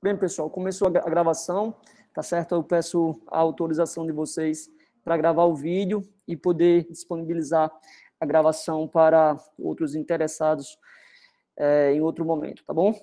Bem, pessoal, começou a gravação, tá certo? Eu peço a autorização de vocês para gravar o vídeo e poder disponibilizar a gravação para outros interessados em outro momento, tá bom?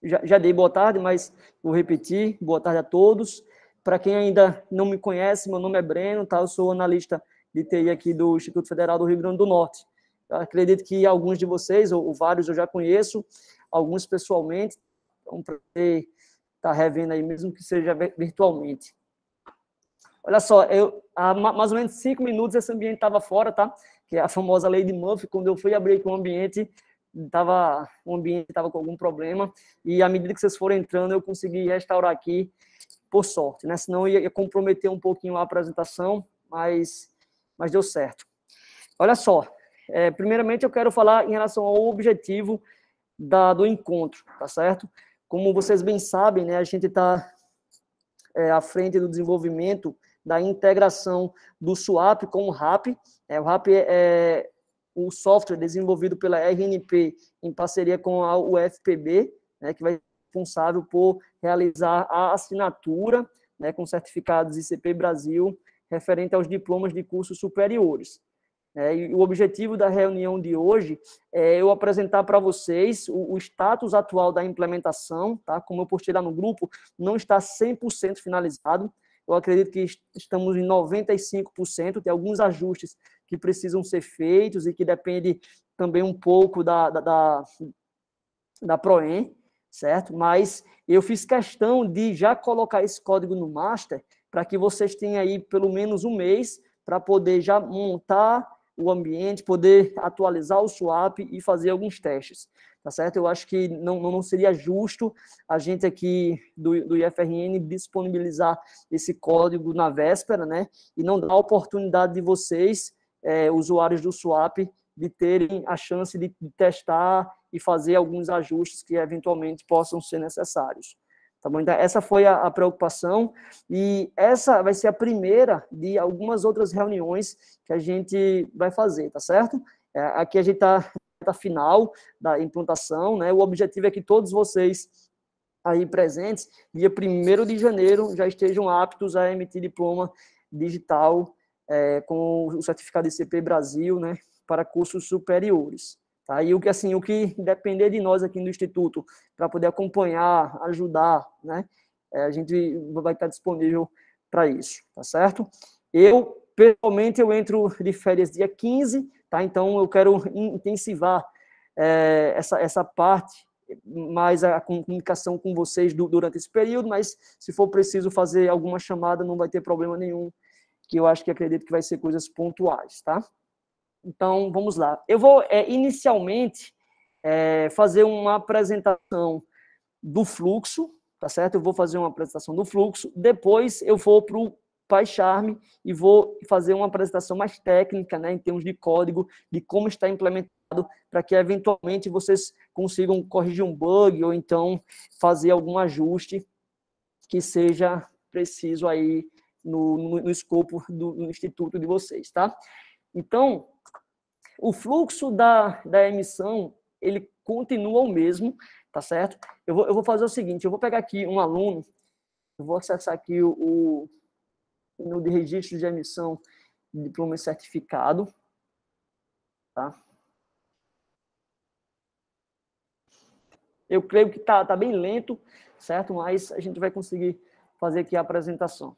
Já dei boa tarde, mas vou repetir. Boa tarde a todos. Para quem ainda não me conhece, meu nome é Breno, tá? Eu sou analista de TI aqui do Instituto Federal do Rio Grande do Norte. Eu acredito que alguns de vocês, ou vários, eu já conheço, alguns pessoalmente. Então, para estar revendo aí, mesmo que seja virtualmente. Olha só, há mais ou menos 5 minutos esse ambiente estava fora, tá? Que é a famosa lei de Murphy. Quando eu fui abrir aqui o ambiente estava com algum problema, e à medida que vocês forem entrando, eu consegui restaurar aqui, por sorte, né? Senão ia comprometer um pouquinho a apresentação, mas deu certo. Olha só, primeiramente eu quero falar em relação ao objetivo do encontro, tá certo? Como vocês bem sabem, né, a gente está à frente do desenvolvimento da integração do SWAP com o RAP. O RAP é o software desenvolvido pela RNP em parceria com a UFPB, né, que vai ser responsável por realizar a assinatura, né, com certificados ICP Brasil referente aos diplomas de cursos superiores. E o objetivo da reunião de hoje é eu apresentar para vocês o status atual da implementação, tá? Como eu postei lá no grupo, não está 100% finalizado. Eu acredito que estamos em 95%, tem alguns ajustes que precisam ser feitos e que depende também um pouco da Proem, certo? Mas eu fiz questão de já colocar esse código no master para que vocês tenham aí pelo menos um mês para poder já montar o ambiente, poder atualizar o swap e fazer alguns testes, tá certo? Eu acho que não seria justo a gente aqui do IFRN disponibilizar esse código na véspera, né? E não dar a oportunidade de vocês, usuários do swap, de terem a chance de testar e fazer alguns ajustes que eventualmente possam ser necessários. Tá bom? Então, essa foi a preocupação, e essa vai ser a primeira de algumas outras reuniões que a gente vai fazer, tá certo? Aqui a gente está na reta final da implantação, né? O objetivo é que todos vocês aí presentes, dia 1º de janeiro, já estejam aptos a emitir diploma digital com o certificado ICP Brasil, né? Para cursos superiores. Tá? E o que depender de nós aqui no Instituto, para poder acompanhar, ajudar, né? A gente vai estar disponível para isso, tá certo? Pessoalmente, eu entro de férias dia 15, tá? Então, eu quero intensivar essa parte, mais a comunicação com vocês durante esse período, mas se for preciso fazer alguma chamada, não vai ter problema nenhum, que eu acredito que vai ser coisas pontuais, tá? Então, vamos lá. Eu vou, inicialmente, fazer uma apresentação do fluxo, tá certo? Eu vou fazer uma apresentação do fluxo, depois eu vou para o PyCharm e vou fazer uma apresentação mais técnica, né, em termos de código, de como está implementado, para que, eventualmente, vocês consigam corrigir um bug ou, então, fazer algum ajuste que seja preciso aí no escopo do instituto de vocês, tá? Então, o fluxo da emissão, ele continua o mesmo, tá certo? Eu vou fazer o seguinte, eu vou pegar aqui um aluno, eu vou acessar aqui no de registro de emissão de diploma e certificado, tá? Eu creio que tá bem lento, certo? Mas a gente vai conseguir fazer aqui a apresentação.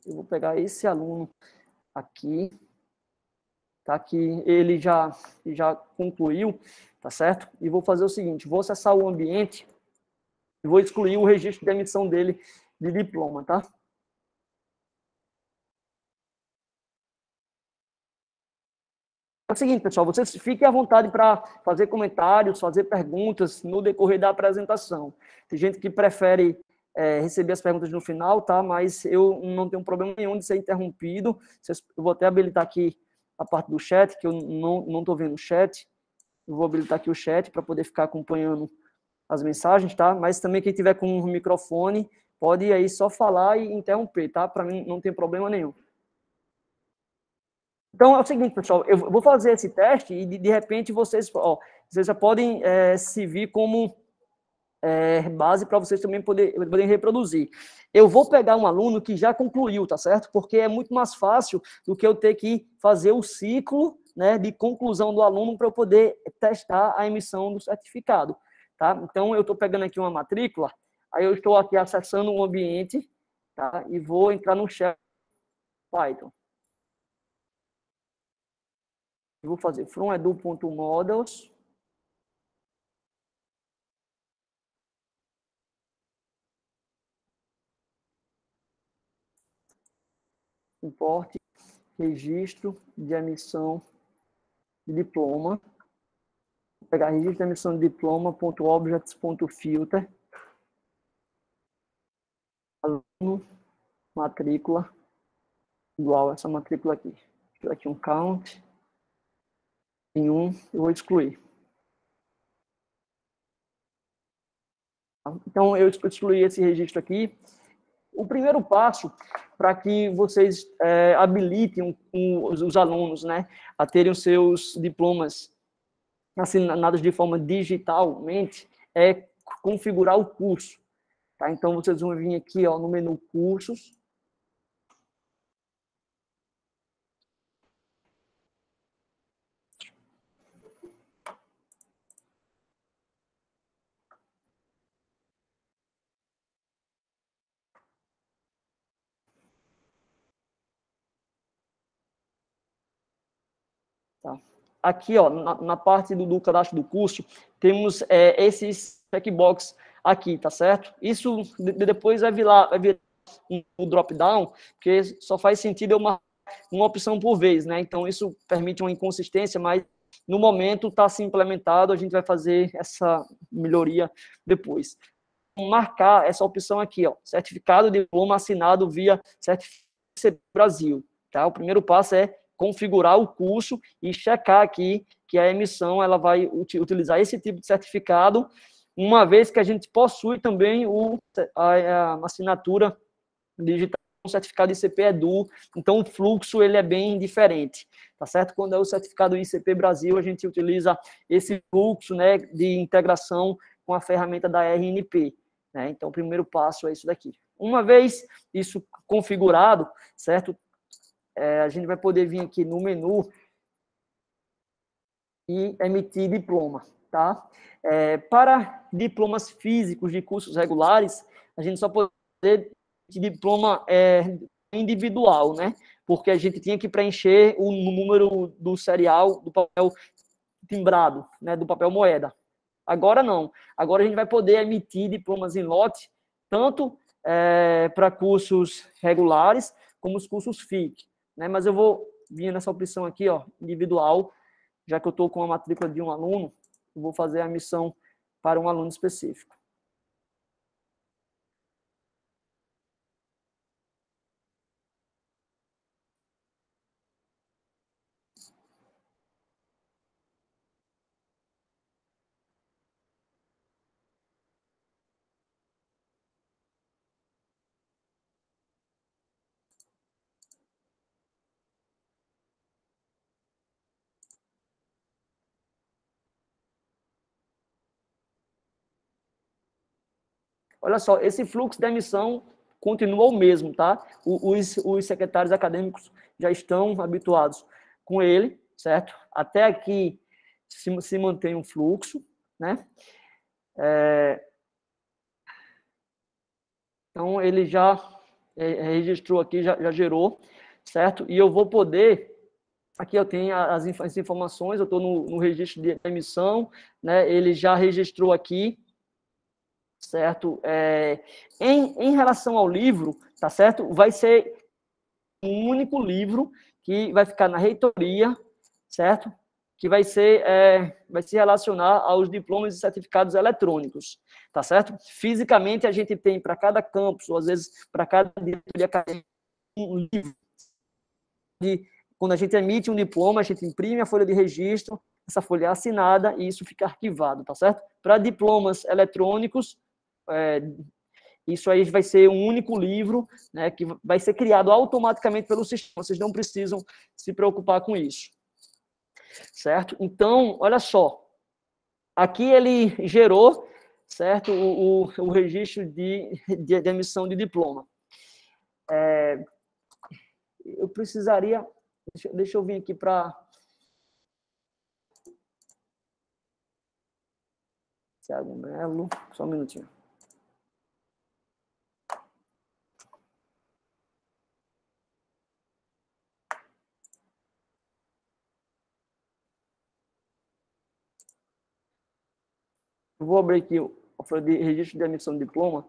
Eu vou pegar esse aluno aqui, tá? Que ele já concluiu, tá certo? E vou fazer o seguinte, vou acessar o ambiente e vou excluir o registro de emissão dele de diploma, tá? É o seguinte, pessoal, vocês fiquem à vontade para fazer comentários, fazer perguntas no decorrer da apresentação. Tem gente que prefere receber as perguntas no final, tá? Mas eu não tenho problema nenhum de ser interrompido. Eu vou até habilitar aqui a parte do chat, que eu não estou vendo o chat. Eu vou habilitar aqui o chat para poder ficar acompanhando as mensagens, tá? Mas também quem tiver com o microfone pode aí só falar e interromper, tá? Para mim não tem problema nenhum. Então, é o seguinte, pessoal, eu vou fazer esse teste e, de repente, vocês já podem servir como base para vocês também poderem reproduzir. Eu vou pegar um aluno que já concluiu, tá certo? Porque é muito mais fácil do que eu ter que fazer o ciclo, né, de conclusão do aluno para eu poder testar a emissão do certificado, tá? Então, eu estou pegando aqui uma matrícula, aí eu estou aqui acessando um ambiente, tá? E vou entrar no chat Python. Eu vou fazer FromEdu.models. Importe registro de emissão de diploma. Vou pegar registro de emissão de diploma.objects.filter. Aluno, matrícula, igual essa matrícula aqui. Deixa aqui um count. Em 1, eu vou excluir. Então, eu excluí esse registro aqui. O primeiro passo para que vocês habilitem os alunos, né, a terem os seus diplomas assinados de forma digitalmente é configurar o curso. Tá? Então, vocês vão vir aqui no menu Cursos. Tá? Aqui, na parte do cadastro do curso, temos esses checkbox aqui, tá certo? Isso depois vai virar um drop-down, porque só faz sentido uma opção por vez, né? Então, isso permite uma inconsistência, mas no momento está se implementado, a gente vai fazer essa melhoria depois. Marcar essa opção aqui, certificado de diploma assinado via Certificado Brasil, tá? O primeiro passo é configurar o curso e checar aqui que a emissão ela vai utilizar esse tipo de certificado, uma vez que a gente possui também a assinatura digital, o certificado ICP Edu, então o fluxo ele é bem diferente, tá certo? Quando é o certificado ICP Brasil, a gente utiliza esse fluxo, né, de integração com a ferramenta da RNP, né? Então o primeiro passo é isso daqui. Uma vez isso configurado, certo? A gente vai poder vir aqui no menu e emitir diploma, tá? Para diplomas físicos de cursos regulares, a gente só pode emitir diploma individual, né? Porque a gente tinha que preencher o número do serial do papel timbrado, né? Do papel moeda. Agora não. Agora a gente vai poder emitir diplomas em lote, tanto para cursos regulares, como os cursos FIC. Né? Mas eu vou vir nessa opção aqui, individual, já que eu estou com a matrícula de um aluno, eu vou fazer a emissão para um aluno específico. Olha só, esse fluxo de emissão continua o mesmo, tá? Os secretários acadêmicos já estão habituados com ele, certo? Até aqui se mantém um fluxo, né? Então, ele já registrou aqui, já gerou, certo? E eu vou poder... Aqui eu tenho as informações, eu estou no registro de emissão, né? Ele já registrou aqui, certo? Em relação ao livro, tá certo? Vai ser um único livro que vai ficar na reitoria, certo? Que vai se relacionar aos diplomas e certificados eletrônicos, tá certo? Fisicamente, a gente tem para cada campus, ou às vezes para cada diretoria acadêmica, um livro. Quando a gente emite um diploma, a gente imprime a folha de registro, essa folha é assinada e isso fica arquivado, tá certo? Para diplomas eletrônicos, Isso aí vai ser um único livro, né, que vai ser criado automaticamente pelo sistema. Vocês não precisam se preocupar com isso. Certo? Então, olha só. Aqui ele gerou, certo, o registro de emissão de diploma. Eu precisaria... Deixa eu vir aqui para... Thiago Melo, só um minutinho. Eu vou abrir aqui o folha de registro de emissão de diploma.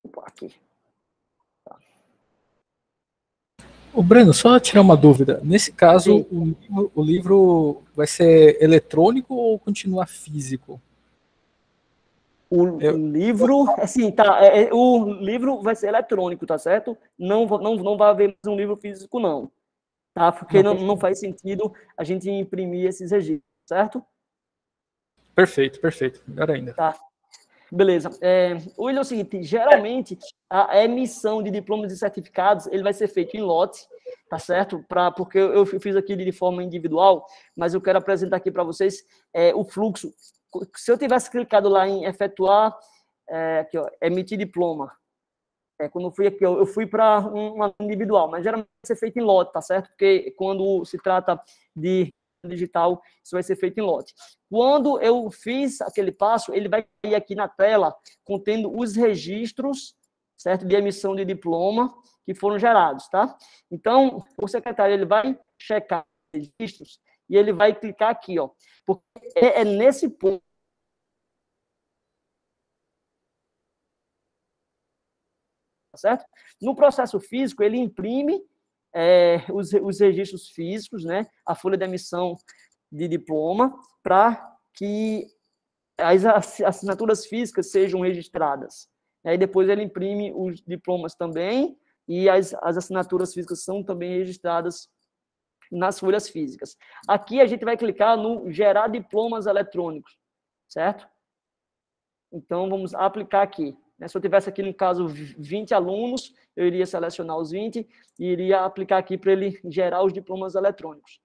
Opa, aqui. Tá. O Breno, só tirar uma dúvida. Nesse caso, o livro vai ser eletrônico ou continua físico? O livro, assim, tá, o livro vai ser eletrônico, tá certo? Não vai haver um livro físico, não. Tá? Porque não faz sentido a gente imprimir esses registros, certo? Perfeito. Melhor ainda. Tá. Beleza. William, é o seguinte, geralmente a emissão de diplomas e certificados, ele vai ser feito em lote, tá certo? Porque eu fiz aqui de forma individual, mas eu quero apresentar aqui para vocês o fluxo. Se eu tivesse clicado lá em efetuar, aqui, ó, emitir diploma, quando eu fui aqui, eu fui para uma individual, mas geralmente vai ser feito em lote, tá certo? Porque quando se trata de digital, isso vai ser feito em lote. Quando eu fiz aquele passo, ele vai ir aqui na tela contendo os registros, certo, de emissão de diploma que foram gerados, tá? Então, o secretário ele vai checar os registros e ele vai clicar aqui, ó, porque é nesse ponto certo? No processo físico, ele imprime os registros físicos, né? A folha de emissão de diploma, para que as assinaturas físicas sejam registradas. Aí depois ele imprime os diplomas também, e as assinaturas físicas são também registradas nas folhas físicas. Aqui a gente vai clicar no gerar diplomas eletrônicos, certo? Então, vamos aplicar aqui. Se eu tivesse aqui, no caso, 20 alunos, eu iria selecionar os 20 e iria aplicar aqui para ele gerar os diplomas eletrônicos.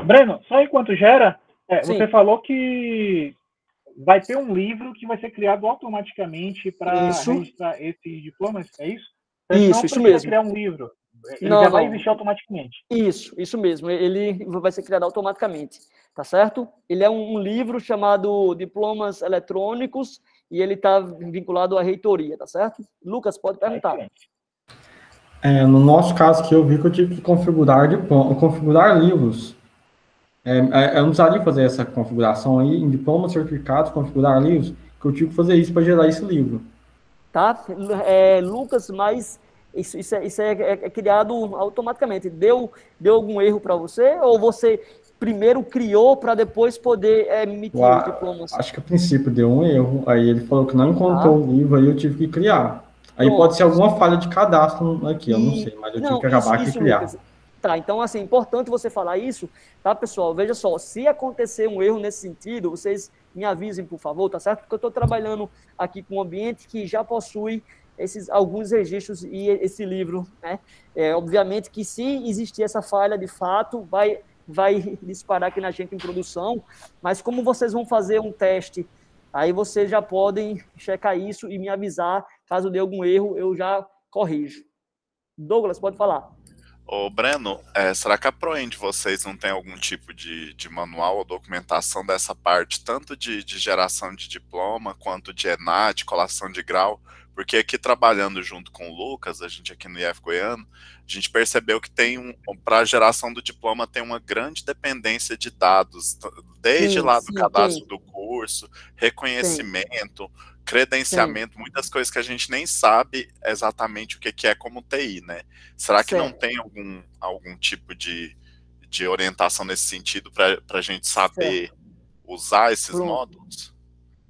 Breno, só enquanto gera, você falou que vai ter um livro que vai ser criado automaticamente para registrar esses diplomas, é isso? Isso mesmo. Criar um livro. Ele já vai existir automaticamente. Isso mesmo. Ele vai ser criado automaticamente, tá certo? Ele é um livro chamado Diplomas Eletrônicos e ele está vinculado à reitoria, tá certo? Lucas, pode perguntar. No nosso caso aqui, eu vi que eu tive que configurar livros. Eu não precisaria fazer essa configuração aí, em diplomas, certificados, configurar livros, que eu tive que fazer isso para gerar esse livro. Tá? Lucas, mas isso é criado automaticamente. Deu algum erro para você? Ou você primeiro criou para depois poder emitir os diplomas? Acho que a princípio deu um erro. Aí ele falou que não encontrou o livro, aí eu tive que criar. Aí pode ser alguma falha de cadastro aqui, eu não sei, mas eu tive que acabar aqui e criar. Lucas. Tá, então, assim, importante você falar isso, tá, pessoal? Veja só, se acontecer um erro nesse sentido, vocês me avisem, por favor, tá certo? Porque eu estou trabalhando aqui com um ambiente que já possui alguns registros e esse livro, né? Obviamente que se existir essa falha, de fato, vai disparar aqui na gente em produção, mas como vocês vão fazer um teste, aí vocês já podem checar isso e me avisar, caso dê algum erro, eu já corrijo. Douglas, pode falar. Ô Breno, será que a Proend vocês não tem algum tipo de manual ou documentação dessa parte, tanto de geração de diploma, quanto de ENAD, colação de grau? Porque aqui trabalhando junto com o Lucas, a gente aqui no IF Goiano, a gente percebeu que para a geração do diploma tem uma grande dependência de dados, desde lá do cadastro do curso, reconhecimento, credenciamento, muitas coisas que a gente nem sabe exatamente o que é como TI, né? Será que não tem algum tipo de orientação nesse sentido para a gente saber usar esses módulos?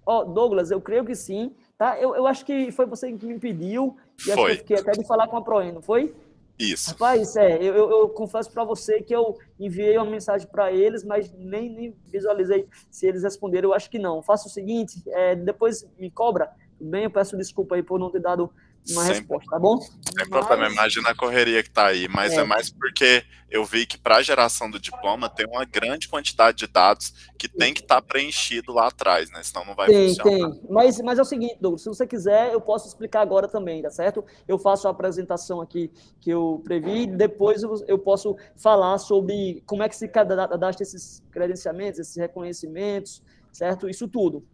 Douglas, eu creio que sim. Tá? Eu acho que foi você que me pediu, e acho que eu fiquei até de falar com a Proen, não foi? Isso. Rapaz, eu confesso para você que eu enviei uma mensagem para eles, mas nem visualizei se eles responderam. Eu acho que não. Faça o seguinte, depois me cobra, tudo bem? Eu peço desculpa aí por não ter dado uma resposta, tá bom? Sem problema, imagina a correria que tá aí, mas é mais porque eu vi que para a geração do diploma tem uma grande quantidade de dados que tem que estar preenchido lá atrás, né? Senão não vai funcionar. Tem. Mas é o seguinte, Douglas, se você quiser, eu posso explicar agora também, tá certo? Eu faço a apresentação aqui que eu previ, depois eu posso falar sobre como é que se cadastra esses credenciamentos, esses reconhecimentos, certo? Isso tudo.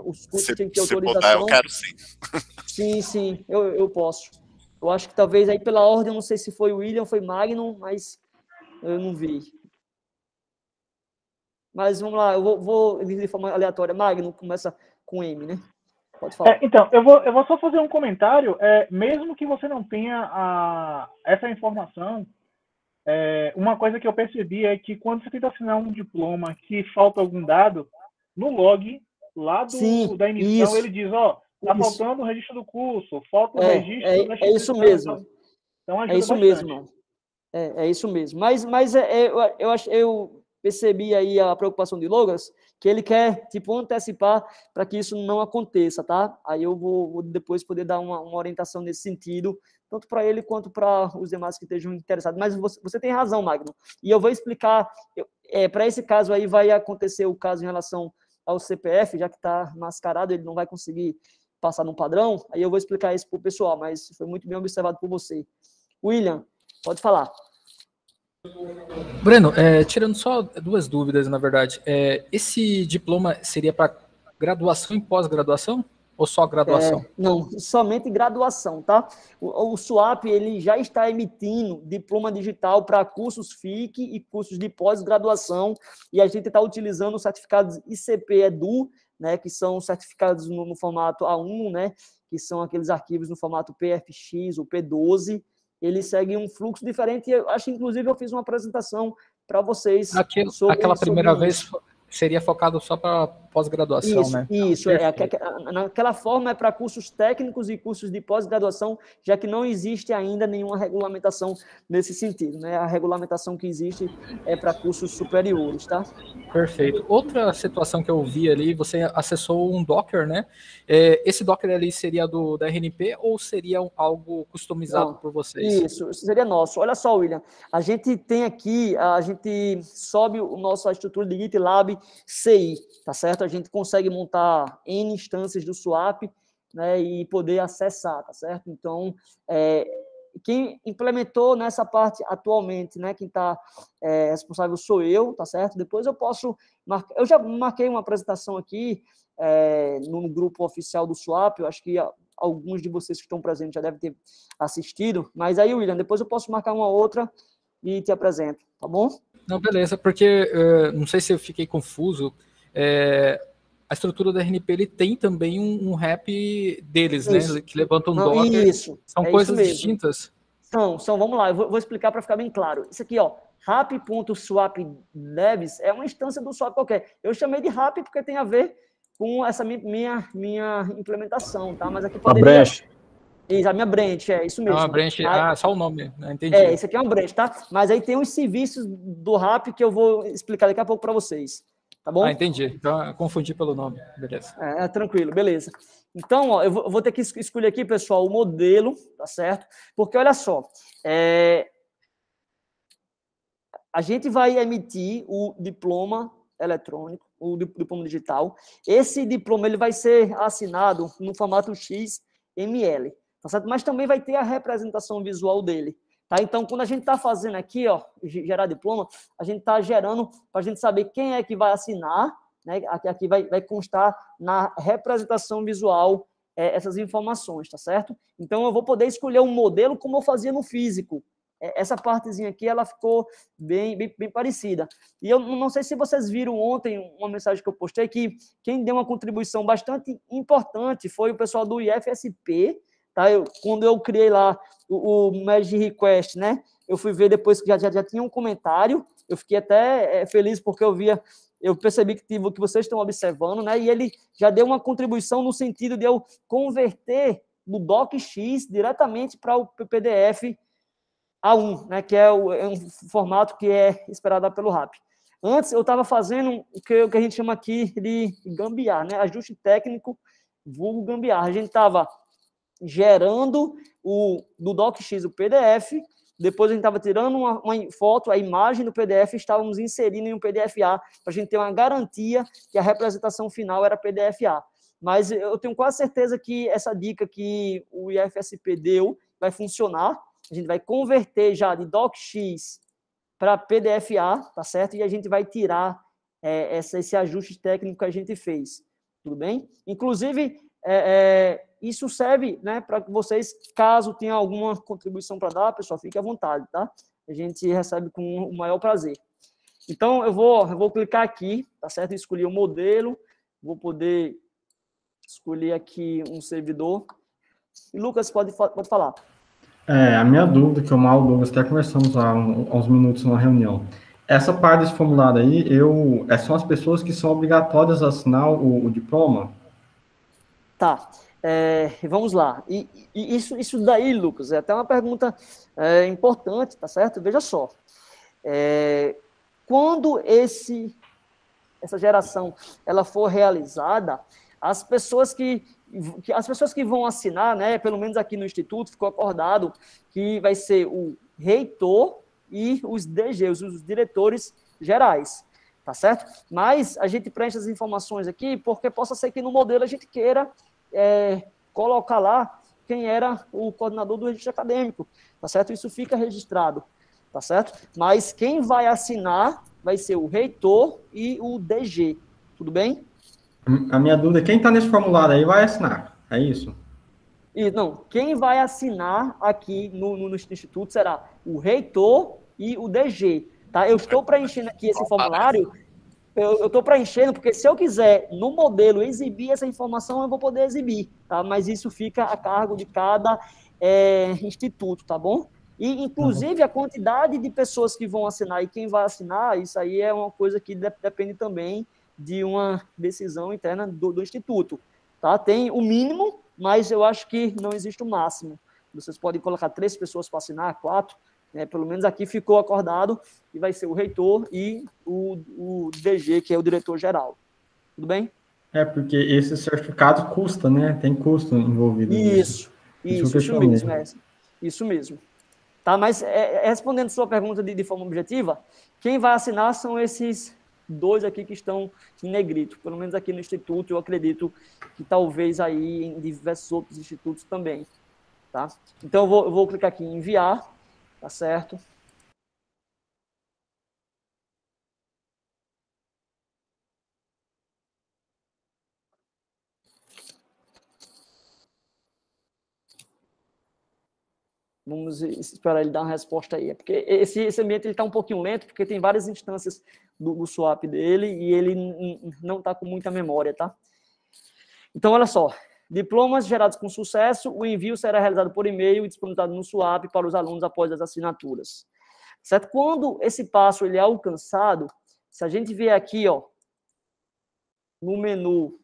Os cursos têm que ter autorização. Se puder, eu quero sim. Sim, eu posso. Eu acho que talvez aí pela ordem, eu não sei se foi o William, foi Magnum, mas eu não vi. Mas vamos lá, eu vou de forma aleatória. Magnum começa com M, né? Pode falar. Então, eu vou só fazer um comentário. Mesmo que você não tenha essa informação, uma coisa que eu percebi é que quando você tenta assinar um diploma que falta algum dado, no log lá da emissão, ele diz, tá faltando o registro do curso, falta o registro... É isso mesmo. Então ajuda é isso bastante. mesmo, não. É isso mesmo. Mas eu percebi aí a preocupação de Douglas, que ele quer, antecipar para que isso não aconteça, tá? Aí eu vou depois poder dar uma orientação nesse sentido, tanto para ele quanto para os demais que estejam interessados. Mas você tem razão, Magno. E eu vou explicar, para esse caso aí vai acontecer o caso em relação ao CPF, já que está mascarado, ele não vai conseguir passar no padrão, aí eu vou explicar isso para o pessoal, mas foi muito bem observado por você. William, pode falar. Breno, tirando só duas dúvidas, na verdade, esse diploma seria para graduação e pós-graduação ou só graduação? Não, somente graduação, tá? O SUAP, ele já está emitindo diploma digital para cursos FIC e cursos de pós-graduação, e a gente está utilizando os certificados ICP Edu, né, que são certificados no formato A1, né, que são aqueles arquivos no formato PFX ou P12. Eles seguem um fluxo diferente, e eu acho, inclusive, eu fiz uma apresentação para vocês. Aquela primeira vez seria focado só para pós-graduação, né? Isso, naquela forma é para cursos técnicos e cursos de pós-graduação, já que não existe ainda nenhuma regulamentação nesse sentido, né? A regulamentação que existe é para cursos superiores, tá? Perfeito. Outra situação que eu vi ali, você acessou um Docker, né? Esse Docker ali seria da RNP ou seria algo customizado por vocês? Isso seria nosso. Olha só, William, a gente tem aqui, a gente sobe a nossa estrutura de GitLab CI, tá certo? A gente consegue montar N instâncias do SUAP, né, e poder acessar, tá certo? Então, quem implementou nessa parte atualmente, né, quem está responsável sou eu, tá certo? Depois eu posso marcar, eu já marquei uma apresentação aqui no grupo oficial do SUAP, eu acho que alguns de vocês que estão presentes já devem ter assistido, mas aí, William, depois eu posso marcar uma outra e te apresento, tá bom? Não, beleza, porque não sei se eu fiquei confuso, a estrutura da RNP ele tem também um RAP deles, isso, né? Que levanta um Docker. Isso. São coisas distintas? São, vamos lá, eu vou explicar para ficar bem claro. Isso aqui, rap.swapdevs é uma instância do swap qualquer. Eu chamei de rap porque tem a ver com essa minha implementação, tá? Mas aqui poderia... A branch. Isso, a minha branch, isso mesmo. Uma branch, só o nome, né? Entendi. Isso aqui é uma branch, tá? Mas aí tem os serviços do rap que eu vou explicar daqui a pouco para vocês. Tá bom? Entendi. Então, eu confundi pelo nome. Beleza. Tranquilo, beleza. Então, eu vou ter que escolher aqui, pessoal, o modelo, tá certo? Porque, olha só, a gente vai emitir o diploma eletrônico, o diploma digital. Esse diploma ele vai ser assinado no formato XML, tá certo? Mas também vai ter a representação visual dele. Tá? Então, quando a gente está fazendo aqui, gerar diploma, a gente está gerando para a gente saber quem é que vai assinar, né? Aqui vai constar na representação visual essas informações, tá certo? Então, eu vou poder escolher um modelo como eu fazia no físico. Essa partezinha aqui, ela ficou bem parecida. E eu não sei se vocês viram ontem uma mensagem que eu postei, que quem deu uma contribuição bastante importante foi o pessoal do IFSP, tá? Quando eu criei lá o Merge Request, né? Eu fui ver depois que já tinha um comentário, eu fiquei até feliz porque eu percebi que vocês estão observando, né? E ele já deu uma contribuição no sentido de eu converter do DocX diretamente para o PDF A1, né, que é um formato que é esperado pelo RAP. Antes, eu estava fazendo o que a gente chama aqui de gambiarra, né, ajuste técnico, vulgo gambiarra. A gente estava gerando do DocX o PDF, depois a gente estava tirando uma foto, a imagem do PDF, estávamos inserindo em um PDF-A, para a gente ter uma garantia que a representação final era PDF-A. Mas eu tenho quase certeza que essa dica que o IFSP deu vai funcionar. A gente vai converter já de DocX para PDF-A, tá certo? E a gente vai tirar esse ajuste técnico que a gente fez. Tudo bem? Inclusive, isso serve, né, para vocês, caso tenha alguma contribuição para dar, pessoal, fique à vontade, tá? A gente recebe com o maior prazer. Então, eu vou clicar aqui, tá certo? Escolhi o modelo, vou poder escolher aqui um servidor. E Lucas, pode falar. A minha dúvida, que o Mal Douglas até conversamos há uns minutos numa reunião. Essa parte desse formulário aí, são as pessoas que são obrigatórias a assinar o diploma? Tá. Vamos lá. E isso daí, Lucas, é até uma pergunta importante, tá certo? Veja só. Quando essa geração ela for realizada, as pessoas que vão assinar, né, pelo menos aqui no Instituto, ficou acordado que vai ser o reitor e os DGs, os diretores gerais, tá certo? Mas a gente preenche as informações aqui porque possa ser que no modelo a gente queira colocar lá quem era o coordenador do registro acadêmico, tá certo? Isso fica registrado, tá certo? Mas quem vai assinar vai ser o reitor e o DG, tudo bem? A minha dúvida é quem está nesse formulário aí vai assinar, é isso? Não, quem vai assinar aqui no Instituto será o reitor e o DG, tá? Eu estou preenchendo aqui esse formulário, eu estou preenchendo porque se eu quiser no modelo exibir essa informação, eu vou poder exibir, tá? Mas isso fica a cargo de cada instituto, tá bom? E, inclusive, a quantidade de pessoas que vão assinar e quem vai assinar, isso aí é uma coisa que depende também de uma decisão interna do Instituto. Tá? Tem o mínimo, mas eu acho que não existe o máximo. Vocês podem colocar 3 pessoas para assinar, 4, né? Pelo menos aqui ficou acordado que vai ser o reitor e o DG, que é o diretor-geral. Tudo bem? Porque esse certificado custa, né? Tem custo envolvido nisso. Isso mesmo. Isso mesmo. Tá? Mas, respondendo sua pergunta de forma objetiva, quem vai assinar são esses 2 aqui que estão em negrito, pelo menos aqui no Instituto, eu acredito que talvez aí em diversos outros institutos também, tá? Então, eu vou clicar aqui em enviar, tá certo? Vamos esperar ele dar uma resposta aí. Porque esse ambiente está um pouquinho lento, porque tem várias instâncias do swap dele e ele não está com muita memória, tá? Então, olha só. Diplomas gerados com sucesso, o envio será realizado por e-mail e disponibilizado no swap para os alunos após as assinaturas. Certo? Quando esse passo ele é alcançado, se a gente vier aqui, ó, no menu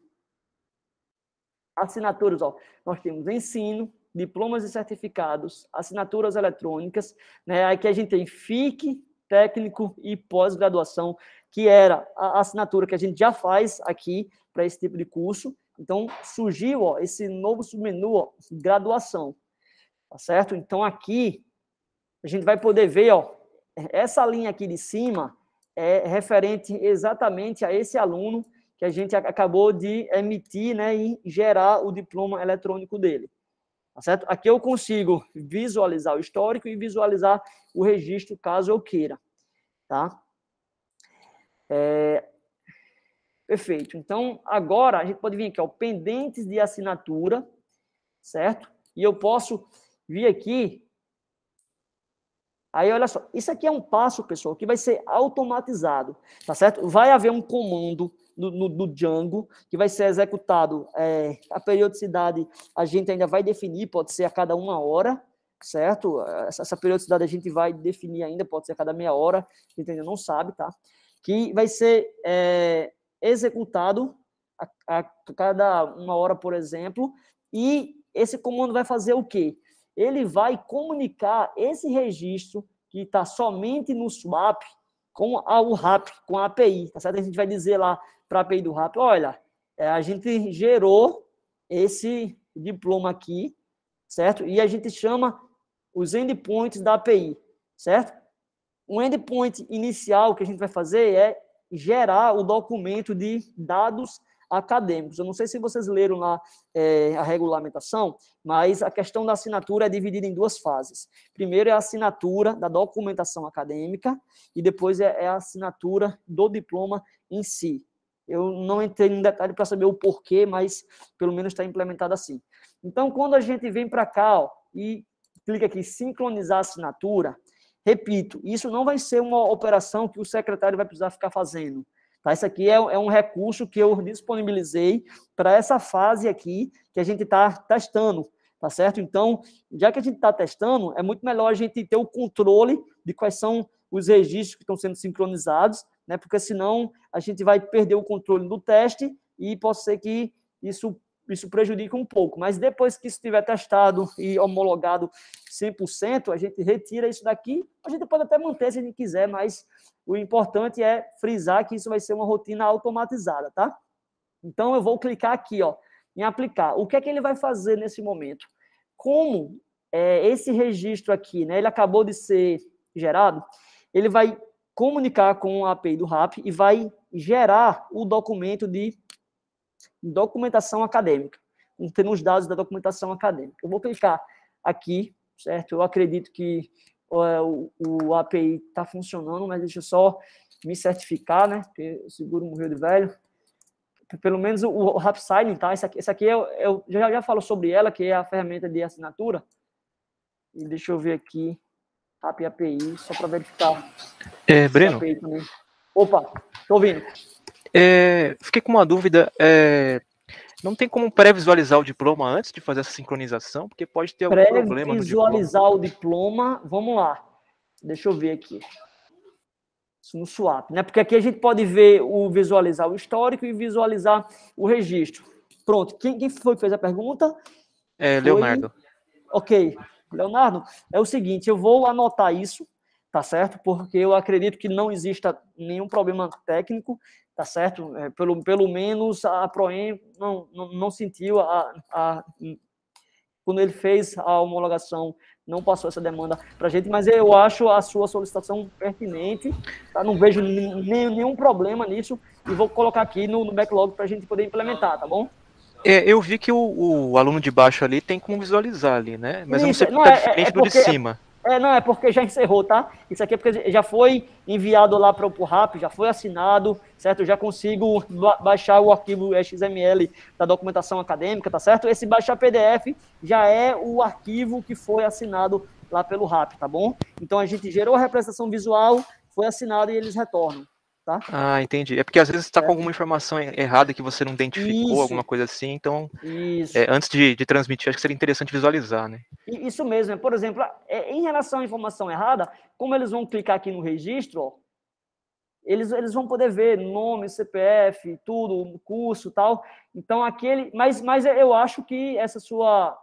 assinaturas, ó, nós temos ensino, diplomas e certificados, assinaturas eletrônicas, né? Aqui a gente tem FIC, técnico e pós-graduação, que era a assinatura que a gente já faz aqui para esse tipo de curso. Então, surgiu, ó, esse novo submenu, ó, graduação, tá certo? Então, aqui, a gente vai poder ver, ó, essa linha aqui de cima é referente exatamente a esse aluno que a gente acabou de emitir, né, e gerar o diploma eletrônico dele. Tá certo? Aqui eu consigo visualizar o histórico e visualizar o registro, caso eu queira. Tá? Perfeito. Então, agora a gente pode vir aqui, ó, pendentes de assinatura, certo? E eu posso vir aqui. Aí, olha só, isso aqui é um passo, pessoal, que vai ser automatizado, tá certo? Vai haver um comando no Django, que vai ser executado, a periodicidade a gente ainda vai definir, pode ser a cada 1 hora, certo? Essa periodicidade a gente vai definir ainda, pode ser a cada meia hora, a gente ainda não sabe, tá? Que vai ser executado a cada 1 hora, por exemplo, e esse comando vai fazer o quê? ele vai comunicar esse registro que está somente no swap com o RAP, com a API, tá certo? A gente vai dizer lá para a API do RAP, olha, a gente gerou esse diploma aqui, certo? E a gente chama os endpoints da API, certo? O endpoint inicial que a gente vai fazer é gerar o documento de dados acadêmicos. Eu não sei se vocês leram lá a regulamentação, mas a questão da assinatura é dividida em duas fases. Primeiro é a assinatura da documentação acadêmica e depois é a assinatura do diploma em si. Eu não entrei em detalhe para saber o porquê, mas pelo menos está implementado assim. Então, quando a gente vem para cá e clica aqui, sincronizar a assinatura, repito, isso não vai ser uma operação que o secretário vai precisar ficar fazendo. Tá? Isso aqui é um recurso que eu disponibilizei para essa fase aqui que a gente está testando, tá certo? Então, já que a gente está testando, é muito melhor a gente ter o controle de quais são os registros que estão sendo sincronizados, né? Porque senão a gente vai perder o controle do teste e pode ser que isso prejudica um pouco. Mas depois que isso estiver testado e homologado 100%, a gente retira isso daqui. A gente pode até manter se a gente quiser, mas o importante é frisar que isso vai ser uma rotina automatizada, tá? Então, eu vou clicar aqui, em aplicar. O que é que ele vai fazer nesse momento? Como esse registro aqui, né, ele acabou de ser gerado, ele vai comunicar com a API do RAP e vai gerar o documento de documentação acadêmica, tendo os dados da documentação acadêmica. Eu vou clicar aqui, certo? Eu acredito que o API está funcionando, mas deixa eu só me certificar, né? Porque o seguro morreu de velho. Pelo menos o RapSign, tá? Esse aqui eu já falo sobre ela, que é a ferramenta de assinatura. E deixa eu ver aqui, RAP API, só para verificar. Breno? Opa, tô ouvindo. Fiquei com uma dúvida. Não tem como pré-visualizar o diploma antes de fazer essa sincronização? Porque pode ter algum problema no diploma. Pré-visualizar o diploma, vamos lá. Deixa eu ver aqui. Isso no swap, né? Porque aqui a gente pode ver visualizar o histórico e visualizar o registro. Pronto. Quem foi que fez a pergunta? Leonardo. Ok. Leonardo, é o seguinte, eu vou anotar isso, tá certo? Porque eu acredito que não exista nenhum problema técnico, tá certo? Pelo menos a Proem não sentiu quando ele fez a homologação, não passou essa demanda para a gente, mas eu acho a sua solicitação pertinente, tá? Não vejo nenhum problema nisso e vou colocar aqui no backlog para a gente poder implementar, tá bom? Eu vi que o aluno de baixo ali tem como visualizar ali, né? Mas eu não sei porque tá diferente do de cima. Não, é porque já encerrou, tá? Isso aqui é porque já foi enviado lá para o RAP, já foi assinado, certo? Eu já consigo baixar o arquivo XML da documentação acadêmica, tá certo? Esse baixar PDF já é o arquivo que foi assinado lá pelo RAP, tá bom? Então, a gente gerou a representação visual, foi assinado e eles retornam, tá? Ah, entendi. É porque às vezes está com alguma informação errada que você não identificou, alguma coisa assim, então, antes de transmitir, acho que seria interessante visualizar, né? Isso mesmo, né? Por exemplo, em relação à informação errada, como eles vão clicar aqui no registro, eles vão poder ver nome, CPF, tudo, curso e tal. Então, mas eu acho que essa sua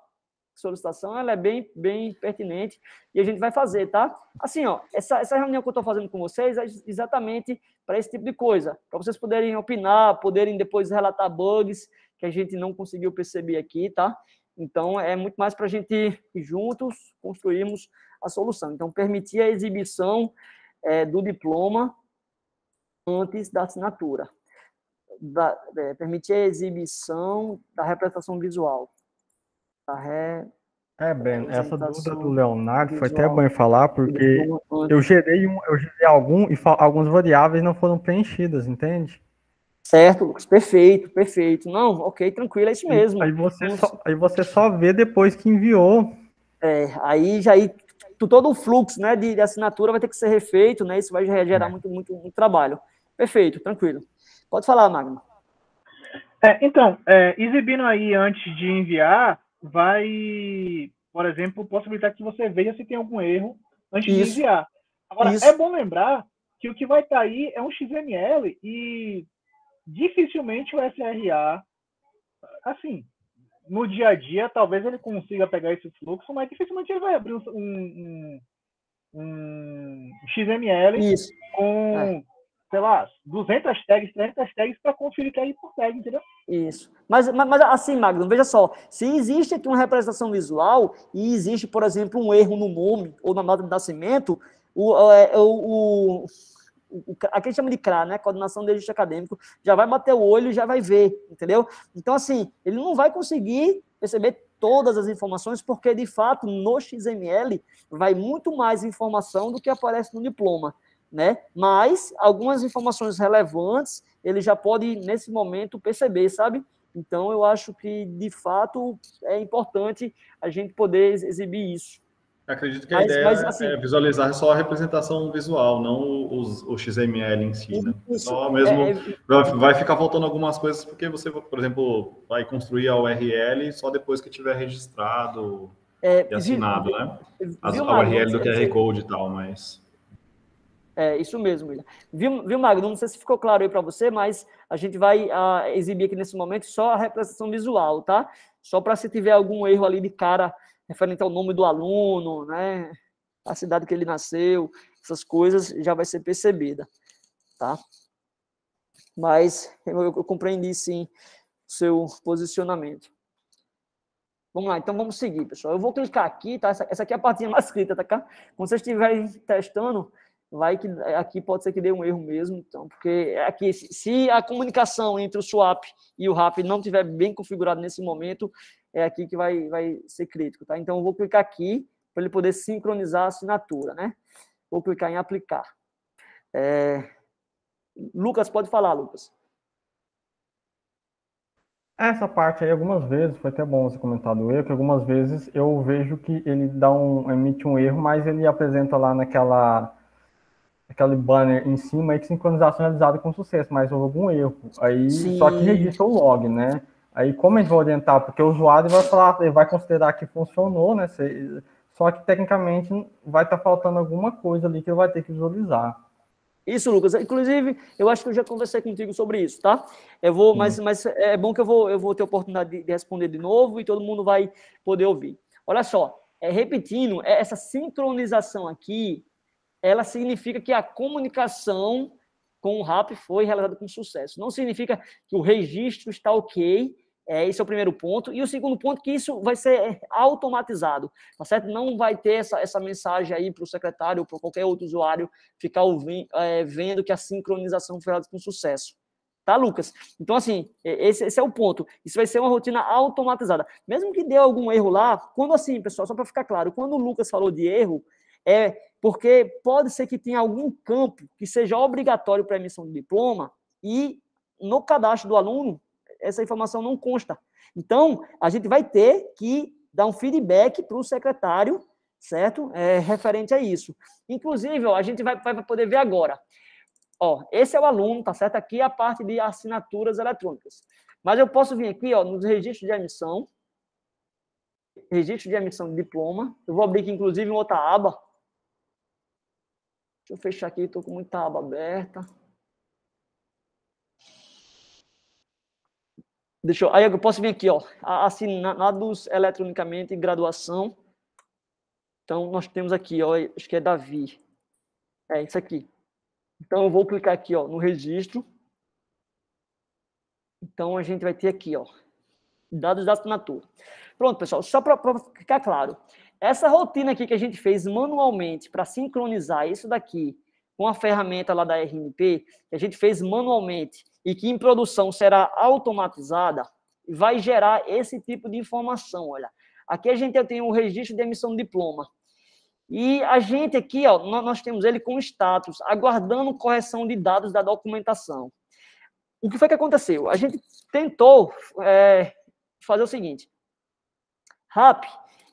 solicitação ela é bem pertinente e a gente vai fazer, tá? Assim, essa reunião que eu estou fazendo com vocês é exatamente para esse tipo de coisa, para vocês poderem opinar, poderem depois relatar bugs que a gente não conseguiu perceber aqui, tá? Então, é muito mais para a gente juntos construirmos a solução. Então, permitir a exibição do diploma antes da assinatura. Permitir a exibição da representação visual. Ben, essa dúvida do Leonardo foi até bom falar, porque eu gerei alguns variáveis não foram preenchidas, entende? Certo, Lucas, perfeito. Não, ok, tranquilo, é isso mesmo. Aí você só vê depois que enviou. Aí todo o fluxo, né, de assinatura vai ter que ser refeito, né? Isso vai gerar muito trabalho. Perfeito, tranquilo. Pode falar, Magno. Então, exibindo aí antes de enviar, vai, por exemplo, possibilitar que você veja se tem algum erro antes de enviar. Agora, é bom lembrar que o que vai estar aí é um XML e dificilmente o SRA, assim, no dia a dia, talvez ele consiga pegar esse fluxo, mas dificilmente ele vai abrir um XML Isso. com, sei lá, 200 tags, 300 tags para conferir tag por tag, entendeu? Isso. Mas assim, Magno, veja só, se existe aqui uma representação visual e existe, por exemplo, um erro no nome ou na data de nascimento, aqui a gente chama de CRA, né? Coordenação de Registro Acadêmico, já vai bater o olho e já vai ver, entendeu? Então, assim, ele não vai conseguir perceber todas as informações, porque, de fato, no XML vai muito mais informação do que aparece no diploma, né? Mas algumas informações relevantes ele já pode, nesse momento, perceber, sabe? Então, eu acho que, de fato, é importante a gente poder exibir isso. Acredito que a ideia assim, é visualizar só a representação visual, não o XML em si, né? Só mesmo vai ficar faltando algumas coisas, porque você, por exemplo, vai construir a URL só depois que tiver registrado e assinado, né? A URL do QR Code e tal, mas... É, isso mesmo, William. Viu, Magno? Não sei se ficou claro aí para você, mas a gente vai exibir aqui nesse momento só a representação visual, tá? Só para se tiver algum erro ali de cara referente ao nome do aluno, né? A cidade que ele nasceu, essas coisas já vai ser percebida, tá? Mas eu compreendi, sim, o seu posicionamento. Vamos lá, então vamos seguir, pessoal. Eu vou clicar aqui, tá? Essa aqui é a partinha mais escrita, tá? Quando vocês estiverem testando, vai que aqui pode ser que dê um erro mesmo, então, porque aqui, se a comunicação entre o swap e o RAP não estiver bem configurado nesse momento, é aqui que vai ser crítico, tá? Então, eu vou clicar aqui para ele poder sincronizar a assinatura, né? Vou clicar em aplicar. Lucas, pode falar, Lucas. Essa parte aí, algumas vezes, foi até bom você comentar do erro, que algumas vezes eu vejo que ele emite um erro, mas ele apresenta lá aquele banner em cima aí que sincronização realizada com sucesso, mas houve algum erro. Aí Sim. Só que registra o log, né? Aí como a gente vai orientar? Porque o usuário vai falar, ele vai considerar que funcionou, né? Só que tecnicamente vai estar faltando alguma coisa ali que ele vai ter que visualizar. Isso, Lucas. Inclusive, eu acho que eu já conversei contigo sobre isso, tá? Mas é bom que eu vou ter a oportunidade de responder de novo e todo mundo vai poder ouvir. Olha só, repetindo, essa sincronização aqui, ela significa que a comunicação com o RAP foi realizada com sucesso. Não significa que o registro está ok, esse é o primeiro ponto. E o segundo ponto é que isso vai ser automatizado, tá certo? Não vai ter essa mensagem aí para o secretário ou para qualquer outro usuário ficar vendo que a sincronização foi realizada com sucesso. Tá, Lucas? Então, assim, esse é o ponto. Isso vai ser uma rotina automatizada. Mesmo que dê algum erro lá, quando assim, pessoal, só para ficar claro, quando o Lucas falou de erro, porque pode ser que tenha algum campo que seja obrigatório para emissão de diploma e no cadastro do aluno essa informação não consta. Então, a gente vai ter que dar um feedback para o secretário, certo? Referente a isso. Inclusive, a gente vai poder ver agora. Esse é o aluno, tá certo? Aqui é a parte de assinaturas eletrônicas. Mas eu posso vir aqui, nos registros de emissão, registro de emissão de diploma. Eu vou abrir aqui, inclusive, em outra aba. Deixa eu fechar aqui, estou com muita aba aberta. Aí eu posso vir aqui, assinados eletronicamente, graduação. Então, nós temos aqui, acho que é Davi. É isso aqui. Então, eu vou clicar aqui, no registro. Então, a gente vai ter aqui, dados da assinatura. Pronto, pessoal, só para ficar claro. Essa rotina aqui que a gente fez manualmente para sincronizar isso daqui com a ferramenta lá da RNP, que a gente fez manualmente e que em produção será automatizada, vai gerar esse tipo de informação. Olha, aqui a gente tem o registro de emissão de diploma. E a gente aqui, nós temos ele com status, aguardando correção de dados da documentação. O que foi que aconteceu? A gente tentou fazer o seguinte. RAP,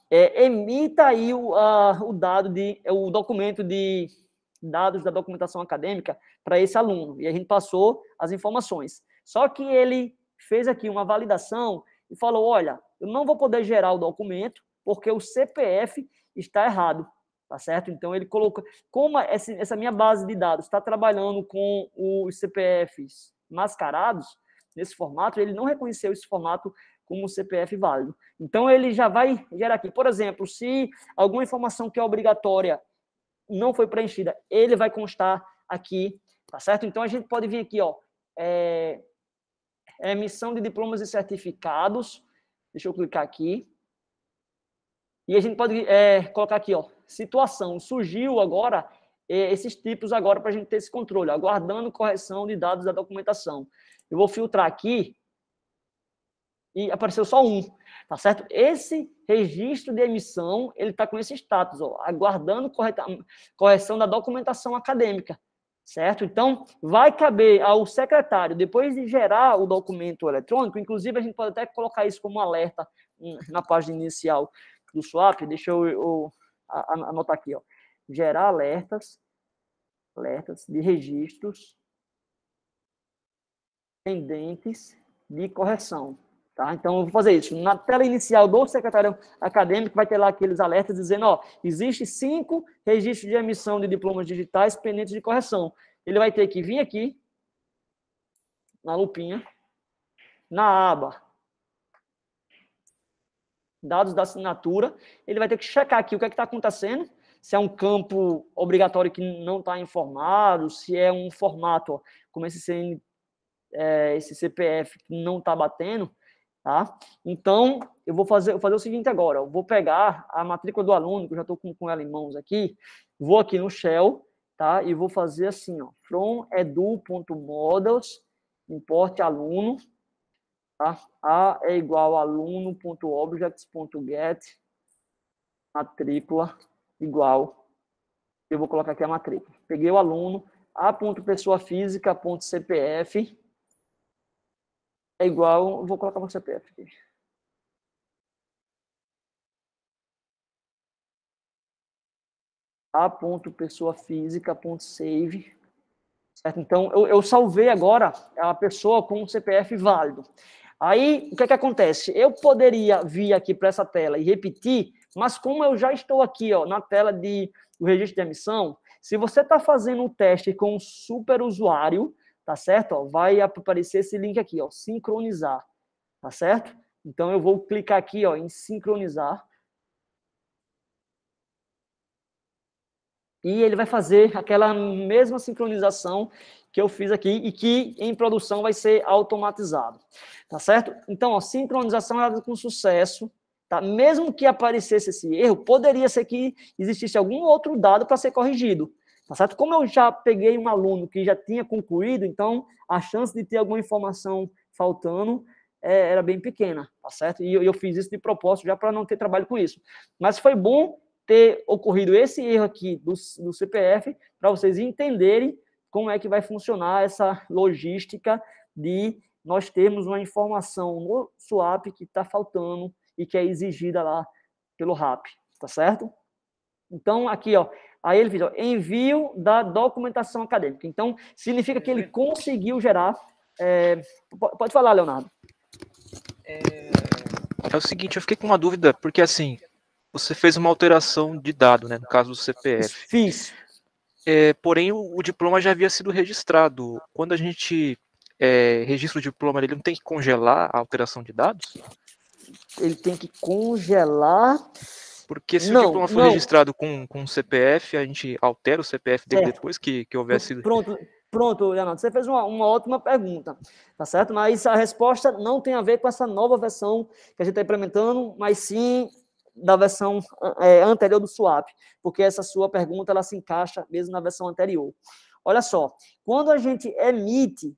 emita aí o documento de dados da documentação acadêmica para esse aluno. E a gente passou as informações. Só que ele fez aqui uma validação e falou, olha, eu não vou poder gerar o documento porque o CPF está errado, tá certo? Então, ele colocou... Como essa minha base de dados está trabalhando com os CPFs mascarados, nesse formato, ele não reconheceu esse formato como CPF válido. Então, ele já vai gerar aqui. Por exemplo, se alguma informação que é obrigatória não foi preenchida, ele vai constar aqui, tá certo? Então, a gente pode vir aqui, ó, emissão de diplomas e certificados. Deixa eu clicar aqui. E a gente pode colocar aqui, ó, situação. Surgiu agora esses tipos agora para a gente ter esse controle, aguardando correção de dados da documentação. Eu vou filtrar aqui e apareceu só um, tá certo? Esse registro de emissão, ele está com esse status, ó, aguardando correção da documentação acadêmica, certo? Então, vai caber ao secretário, depois de gerar o documento eletrônico, inclusive a gente pode até colocar isso como alerta na página inicial do SUAP, deixa eu anotar aqui, ó, gerar alertas de registros pendentes de correção, tá? Então, eu vou fazer isso. Na tela inicial do secretário acadêmico, vai ter lá aqueles alertas dizendo, ó, existe 5 registros de emissão de diplomas digitais pendentes de correção. Ele vai ter que vir aqui, na lupinha, na aba dados da assinatura, ele vai ter que checar aqui o que é que está acontecendo, se é um campo obrigatório que não está informado, se é um formato, ó, como esse CPF que não está batendo, tá? Então, eu vou fazer o seguinte agora, eu vou pegar a matrícula do aluno, que eu já estou com ela em mãos aqui, vou aqui no Shell, tá? E vou fazer assim, ó, from edu.models, import aluno, tá? A é igual a aluno.objects.get, matrícula igual, eu vou colocar aqui a matrícula. Peguei o aluno, a.pessoafísica.cpf é igual, vou colocar meu CPF aqui. a.pessoafísica.save, certo? Então, eu salvei agora a pessoa com um CPF válido. Aí, o que é que acontece? Eu poderia vir aqui para essa tela e repetir, mas como eu já estou aqui, ó, na tela do registro de emissão, se você está fazendo um teste com um superusuário, tá certo? Ó, vai aparecer esse link aqui, ó, sincronizar, tá certo? Então, eu vou clicar aqui, ó, em sincronizar. E ele vai fazer aquela mesma sincronização que eu fiz aqui e que em produção vai ser automatizado, tá certo? Então, ó, sincronização é com sucesso, tá? Mesmo que aparecesse esse erro, poderia ser que existisse algum outro dado para ser corrigido, tá certo? Como eu já peguei um aluno que já tinha concluído, então a chance de ter alguma informação faltando era bem pequena, tá certo? E eu fiz isso de propósito já para não ter trabalho com isso. Mas foi bom ter ocorrido esse erro aqui do CPF para vocês entenderem como é que vai funcionar essa logística de nós termos uma informação no SUAP que está faltando e que é exigida lá pelo RAP, tá certo? Então, aqui, ó, aí ele fez, ó, envio da documentação acadêmica. Então, significa que ele conseguiu gerar... pode falar, Leonardo. É o seguinte, eu fiquei com uma dúvida, porque assim, você fez uma alteração de dado, né, no caso do CPF. Fiz. Porém, o diploma já havia sido registrado. Quando a gente registra o diploma, ele não tem que congelar a alteração de dados? Ele tem que congelar... Porque se o diploma for registrado com o CPF, a gente altera o CPF dele depois que houver sido... Pronto, Leonardo, você fez uma ótima pergunta, tá certo? Mas a resposta não tem a ver com essa nova versão que a gente está implementando, mas sim da versão anterior do SUAP, porque essa sua pergunta ela se encaixa mesmo na versão anterior. Olha só, quando a gente emite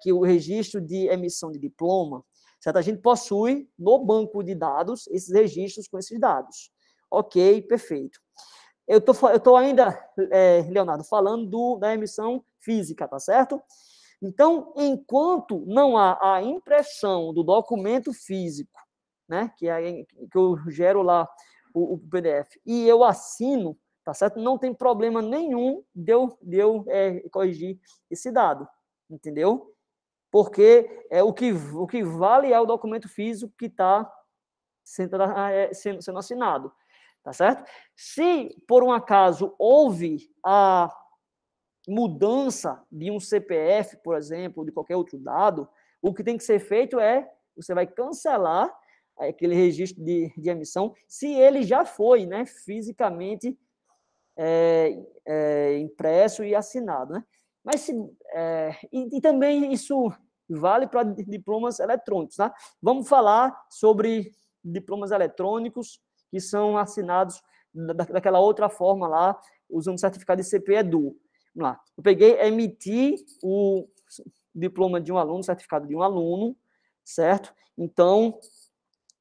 que o registro de emissão de diploma, certo? A gente possui no banco de dados esses registros com esses dados. Ok, perfeito. Eu tô ainda, Leonardo, falando da emissão física, tá certo? Então, enquanto não há a impressão do documento físico, né, que eu gero lá o PDF, e eu assino, tá certo? Não tem problema nenhum de eu corrigir esse dado, entendeu? Porque o que vale é o documento físico que está sendo assinado, tá certo? Se, por um acaso, houve a mudança de um CPF, por exemplo, de qualquer outro dado, o que tem que ser feito é você vai cancelar aquele registro de emissão, se ele já foi, né, fisicamente impresso e assinado, né? Mas e também isso vale para diplomas eletrônicos, tá? Vamos falar sobre diplomas eletrônicos que são assinados daquela outra forma lá, usando certificado de CPEDU. Vamos lá. Eu emiti o diploma de um aluno, certificado de um aluno, certo? Então,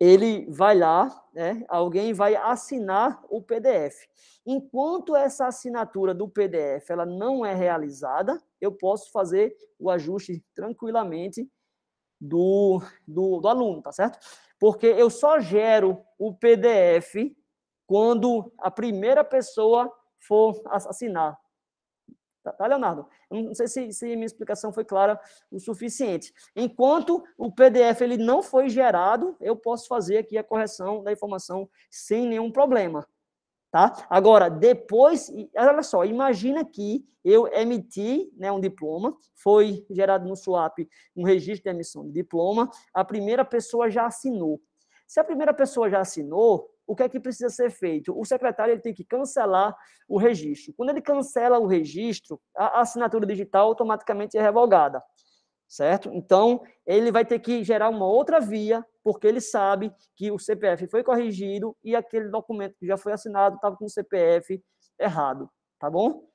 ele vai lá, né? Alguém vai assinar o PDF. Enquanto essa assinatura do PDF ela não é realizada, eu posso fazer o ajuste tranquilamente do aluno, tá certo? Porque eu só gero o PDF quando a primeira pessoa for assinar. Tá, Leonardo? Eu não sei se minha explicação foi clara o suficiente. Enquanto o PDF ele não foi gerado, eu posso fazer aqui a correção da informação sem nenhum problema. Tá? Agora, depois, olha só, imagina que eu emiti, né, um diploma, foi gerado no SUAP um registro de emissão de diploma, a primeira pessoa já assinou. Se a primeira pessoa já assinou, o que é que precisa ser feito? O secretário ele tem que cancelar o registro. Quando ele cancela o registro, a assinatura digital automaticamente é revogada, certo? Então, ele vai ter que gerar uma outra via, porque ele sabe que o CPF foi corrigido e aquele documento que já foi assinado estava com o CPF errado, tá bom?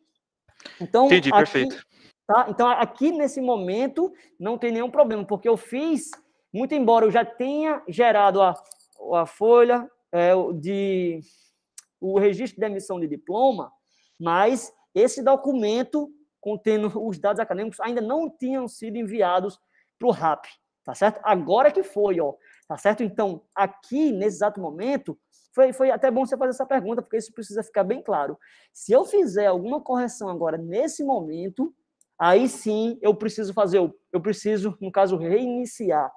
Então, entendi, perfeito. Tá? Então, aqui nesse momento, não tem nenhum problema, porque eu fiz, muito embora eu já tenha gerado a folha o registro de emissão de diploma, mas esse documento contendo os dados acadêmicos ainda não tinham sido enviados para o RAP, tá certo? Agora que foi, ó, tá certo? Então, aqui, nesse exato momento, foi até bom você fazer essa pergunta, porque isso precisa ficar bem claro. Se eu fizer alguma correção agora, nesse momento, aí sim eu preciso no caso, reiniciar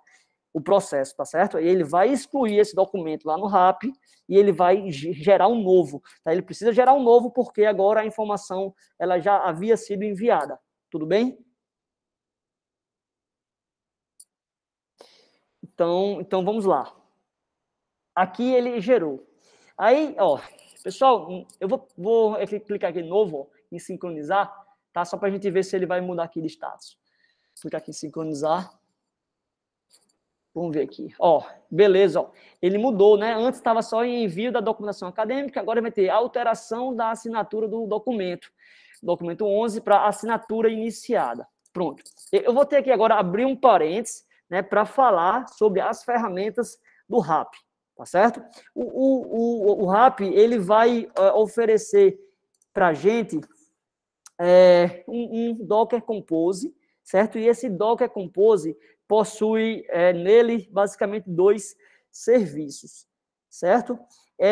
o processo, tá certo? E ele vai excluir esse documento lá no RAP e ele vai gerar um novo, tá? Ele precisa gerar um novo porque agora a informação ela já havia sido enviada. Tudo bem? Então vamos lá. Aqui ele gerou. Aí, ó, pessoal, eu vou clicar aqui de novo, ó, em sincronizar, tá? Só para a gente ver se ele vai mudar aqui de status. Clicar aqui em sincronizar. Vamos ver aqui. Ó, beleza, ó. Ele mudou, né? Antes estava só em envio da documentação acadêmica, agora vai ter alteração da assinatura do documento. Documento 11 para assinatura iniciada. Pronto. Eu vou ter aqui agora abrir um parênteses, né, para falar sobre as ferramentas do RAP, tá certo? O RAP, ele vai oferecer para a gente um Docker Compose, certo? E esse Docker Compose possui nele basicamente 2 serviços, certo?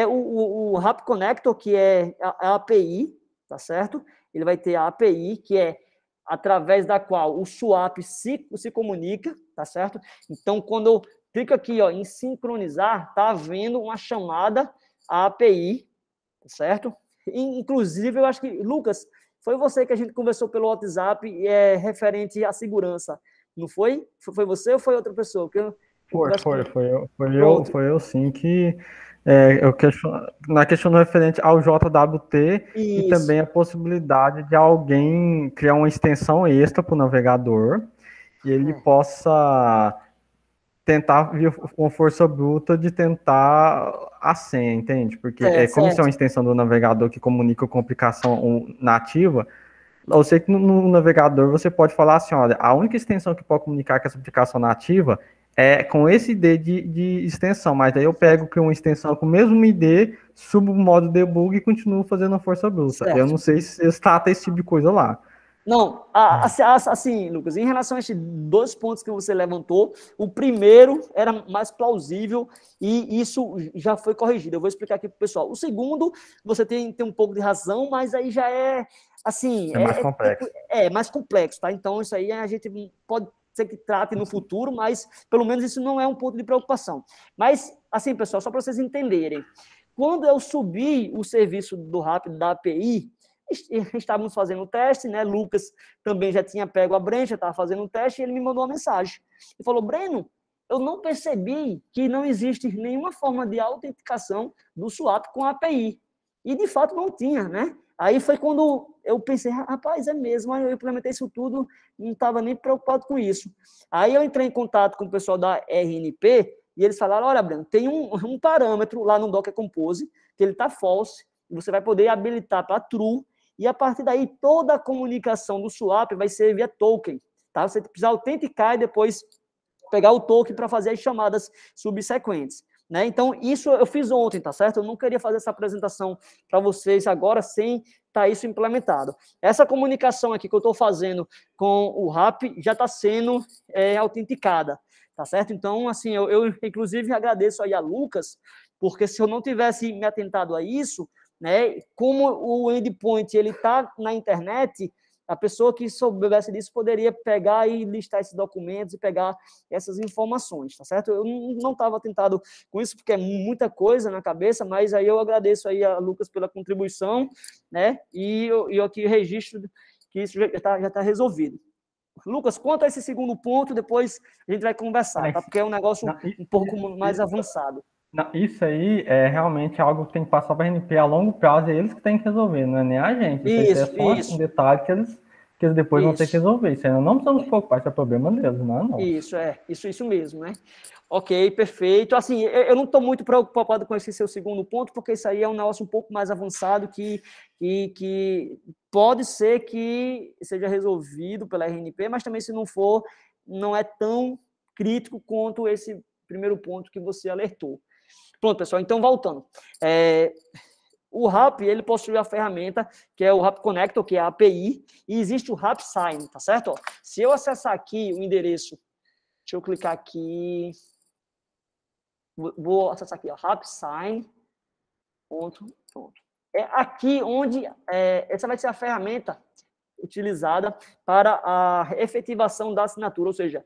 O RAP Connector, que é a API, tá certo? Ele vai ter a API, que é através da qual o SUAP se comunica, tá certo? Então, quando eu clico aqui, ó, em sincronizar, tá havendo uma chamada à API, tá certo? Inclusive, eu acho que, Lucas, foi você que a gente conversou pelo WhatsApp referente à segurança. Não foi? Foi você ou foi outra pessoa? Foi eu sim que na questão referente ao JWT e também a possibilidade de alguém criar uma extensão extra para o navegador e ele possa tentar vir com força bruta de tentar a senha, entende? Porque como isso é uma extensão do navegador que comunica com a aplicação nativa, eu sei que no navegador você pode falar assim, olha, a única extensão que pode comunicar com essa aplicação nativa é com esse ID de extensão, mas daí eu pego uma extensão com o mesmo ID, subo o modo debug e continuo fazendo a força bruta. Certo. Eu não sei se está esse tipo de coisa lá. Não, assim, Lucas, em relação a esses 2 pontos que você levantou, o primeiro era mais plausível e isso já foi corrigido. Eu vou explicar aqui para o pessoal. O segundo, você tem um pouco de razão, mas aí já é, assim... mais complexo. Mais complexo, tá? Então, isso aí a gente pode ser que trate no futuro, mas pelo menos isso não é um ponto de preocupação. Mas, assim, pessoal, só para vocês entenderem, quando eu subi o serviço do RAP, da API, estávamos fazendo o teste, né? Lucas também já tinha pego a Brent, já estava fazendo o teste, e ele me mandou uma mensagem. Ele falou, Breno, eu não percebi que não existe nenhuma forma de autenticação do swap com a API. E, de fato, não tinha, né? Aí foi quando eu pensei, rapaz, é mesmo, aí eu implementei isso tudo, não estava nem preocupado com isso. Aí eu entrei em contato com o pessoal da RNP e eles falaram, olha, Breno, tem um parâmetro lá no Docker Compose, que ele está false, você vai poder habilitar para true, e a partir daí toda a comunicação do swap vai ser via token, tá? Você precisa autenticar e depois pegar o token para fazer as chamadas subsequentes, né? Então, isso eu fiz ontem, tá certo? Eu não queria fazer essa apresentação para vocês agora sem estar isso implementado. Essa comunicação aqui que eu estou fazendo com o RAP já está sendo autenticada, tá certo? Então, assim, eu inclusive agradeço aí a Lucas, porque se eu não tivesse me atentado a isso, né, como o endpoint ele está na internet, a pessoa que soubesse disso poderia pegar e listar esses documentos e pegar essas informações, tá certo? Eu não estava atentado com isso, porque é muita coisa na cabeça, mas aí eu agradeço aí a Lucas pela contribuição, né? E eu aqui registro que isso já está resolvido. Lucas, quanto a esse segundo ponto, depois a gente vai conversar, tá? Porque é um negócio um pouco mais avançado. Isso aí é realmente algo que tem que passar para a RNP a longo prazo, é eles que têm que resolver, não é nem a gente. Isso é só um detalhe que eles depois vão ter que resolver. Isso aí não precisamos se preocupar, isso é problema deles, não. Isso mesmo, né? Ok, perfeito. Assim, eu não estou muito preocupado com esse seu segundo ponto, porque isso aí é um negócio um pouco mais avançado que pode ser que seja resolvido pela RNP, mas também se não for, não é tão crítico quanto esse primeiro ponto que você alertou. Pronto, pessoal, então voltando. O RAP, ele possui a ferramenta que é o RAP Connector, que é a API, e existe o RAP Sign, tá certo? Ó, se eu acessar aqui o endereço, deixa eu clicar aqui, vou acessar aqui, ó, RAP Sign, pronto. É aqui onde, essa vai ser a ferramenta utilizada para a efetivação da assinatura, ou seja,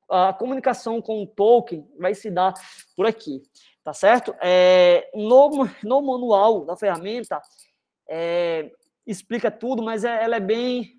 a comunicação com o token vai se dar por aqui, tá certo? No manual da ferramenta, explica tudo, mas ela é bem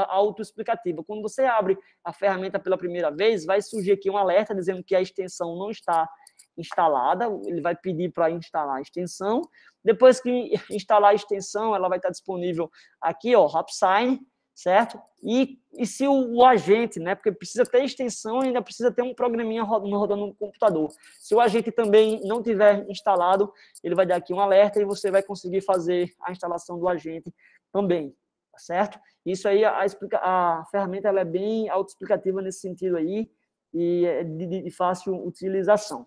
autoexplicativa. Quando você abre a ferramenta pela primeira vez, vai surgir aqui um alerta dizendo que a extensão não está instalada, ele vai pedir para instalar a extensão. Depois que instalar a extensão, ela vai estar disponível aqui, ó, RapSign, certo? E se o agente, né, porque precisa ter extensão e ainda precisa ter um programinha rodando no computador. Se o agente também não tiver instalado, ele vai dar aqui um alerta e você vai conseguir fazer a instalação do agente também, tá certo? Isso aí, a ferramenta ela é bem autoexplicativa nesse sentido aí e é de fácil utilização.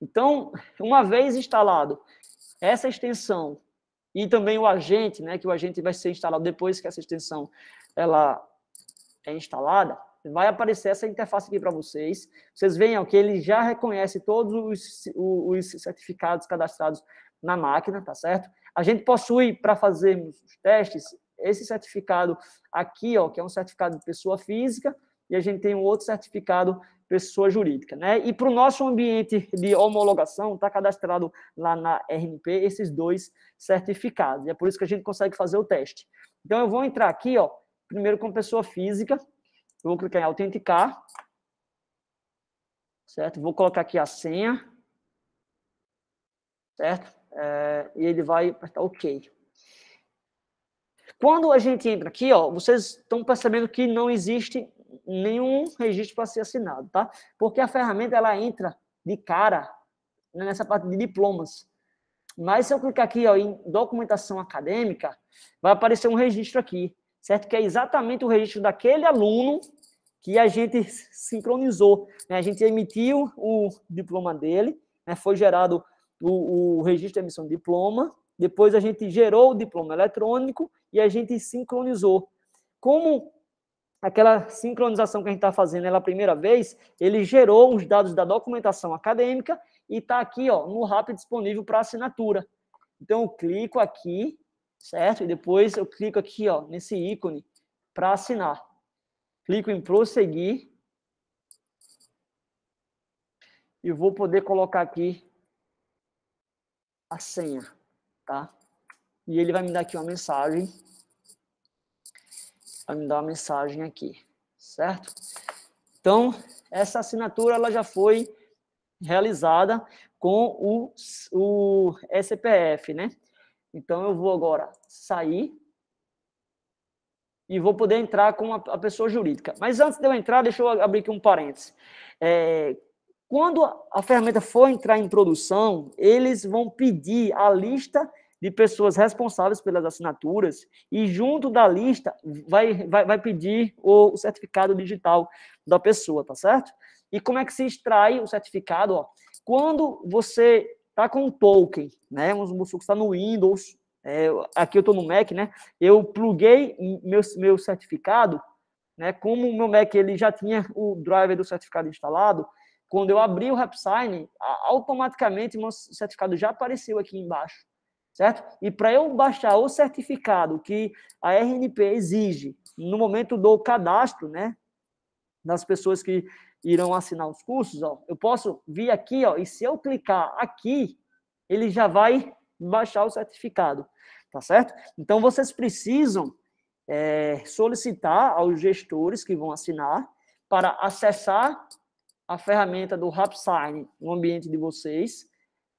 Então, uma vez instalado essa extensão e também o agente, né, que o agente vai ser instalado depois que essa extensão ela é instalada, vai aparecer essa interface aqui para vocês. Vocês veem que ele já reconhece todos os certificados cadastrados na máquina, tá certo? A gente possui, para fazermos os testes, esse certificado aqui, ó, que é um certificado de pessoa física, e a gente tem um outro certificado pessoa jurídica, né? E para o nosso ambiente de homologação, está cadastrado lá na RNP esses dois certificados. E é por isso que a gente consegue fazer o teste. Então, eu vou entrar aqui, ó, primeiro com pessoa física, eu vou clicar em autenticar, certo? Vou colocar aqui a senha, certo? E ele vai apertar OK. Quando a gente entra aqui, ó, vocês estão percebendo que não existe nenhum registro para ser assinado, tá? Porque a ferramenta, ela entra de cara nessa parte de diplomas. Mas se eu clicar aqui, ó, em documentação acadêmica, vai aparecer um registro aqui, certo? Que é exatamente o registro daquele aluno que a gente sincronizou, né? A gente emitiu o diploma dele, né? Foi gerado o registro de emissão de diploma, depois a gente gerou o diploma eletrônico e a gente sincronizou. Como aquela sincronização que a gente está fazendo pela primeira vez, ele gerou os dados da documentação acadêmica e está aqui, ó, no RAP disponível para assinatura. Então, eu clico aqui, certo? E depois eu clico aqui, ó, nesse ícone para assinar. Clico em prosseguir e vou poder colocar aqui a senha, tá? E ele vai me dar aqui uma mensagem. Vai me dar uma mensagem aqui, certo? Então, essa assinatura ela já foi realizada com o SPF, né? Então, eu vou agora sair e vou poder entrar com a pessoa jurídica. Mas antes de eu entrar, deixa eu abrir aqui um parênteses. Quando a ferramenta for entrar em produção, eles vão pedir a lista de pessoas responsáveis pelas assinaturas e junto da lista vai pedir o certificado digital da pessoa, tá certo? E como é que se extrai o certificado? Ó, quando você está com um token, né? Vamos supor que está no Windows, aqui eu estou no Mac, né? Eu pluguei meu certificado, né? Como o meu Mac ele já tinha o driver do certificado instalado, quando eu abri o RapSign, automaticamente o meu certificado já apareceu aqui embaixo, certo? E para eu baixar o certificado que a RNP exige no momento do cadastro, né? Das pessoas que irão assinar os cursos, ó, eu posso vir aqui, ó, e se eu clicar aqui, ele já vai baixar o certificado, tá certo? Então, vocês precisam solicitar aos gestores que vão assinar para acessar a ferramenta do RapSign no ambiente de vocês,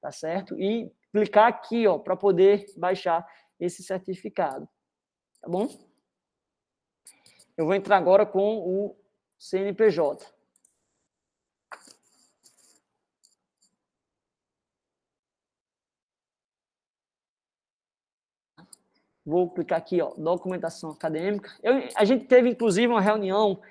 tá certo? E clicar aqui, ó, para poder baixar esse certificado, tá bom? Eu vou entrar agora com o CNPJ. Vou clicar aqui, ó, documentação acadêmica. A gente teve, inclusive, uma reunião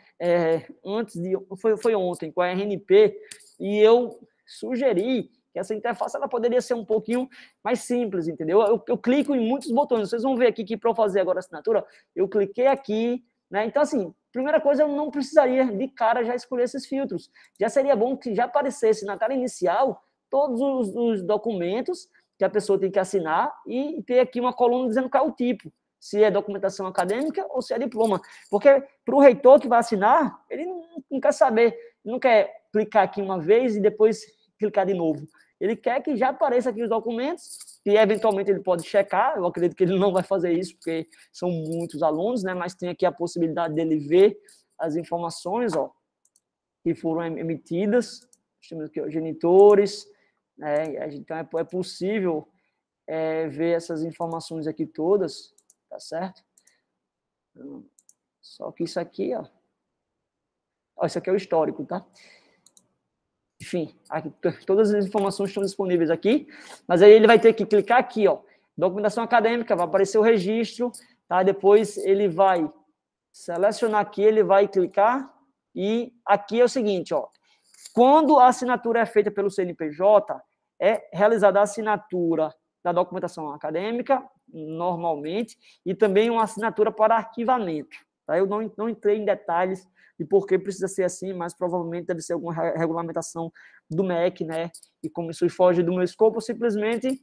foi ontem, com a RNP, e eu sugeri que essa interface ela poderia ser um pouquinho mais simples, entendeu? Eu clico em muitos botões. Vocês vão ver aqui que para eu fazer agora a assinatura, eu cliquei aqui, né? Então, assim, primeira coisa, eu não precisaria de cara já escolher esses filtros. Já seria bom que já aparecesse na tela inicial todos os documentos que a pessoa tem que assinar e ter aqui uma coluna dizendo qual é o tipo, se é documentação acadêmica ou se é diploma. Porque para o reitor que vai assinar, ele não quer saber, não quer clicar aqui uma vez e depois clicar de novo. Ele quer que já apareça aqui os documentos, e eventualmente ele pode checar. Eu acredito que ele não vai fazer isso, porque são muitos alunos, né? Mas tem aqui a possibilidade dele ver as informações, ó, que foram emitidas. Temos aqui, ó, genitores, né? Então é possível ver essas informações aqui todas, tá certo? Só que isso aqui, ó, isso aqui é o histórico, tá? Enfim, aqui, todas as informações estão disponíveis aqui, mas aí ele vai ter que clicar aqui, ó, documentação acadêmica, vai aparecer o registro, tá? Depois ele vai selecionar aqui, ele vai clicar, e aqui é o seguinte, ó, quando a assinatura é feita pelo CNPJ, é realizada a assinatura da documentação acadêmica, normalmente, e também uma assinatura para arquivamento. Tá? Eu não entrei em detalhes de por que precisa ser assim, mas provavelmente deve ser alguma regulamentação do MEC, né? E como isso foge do meu escopo, eu simplesmente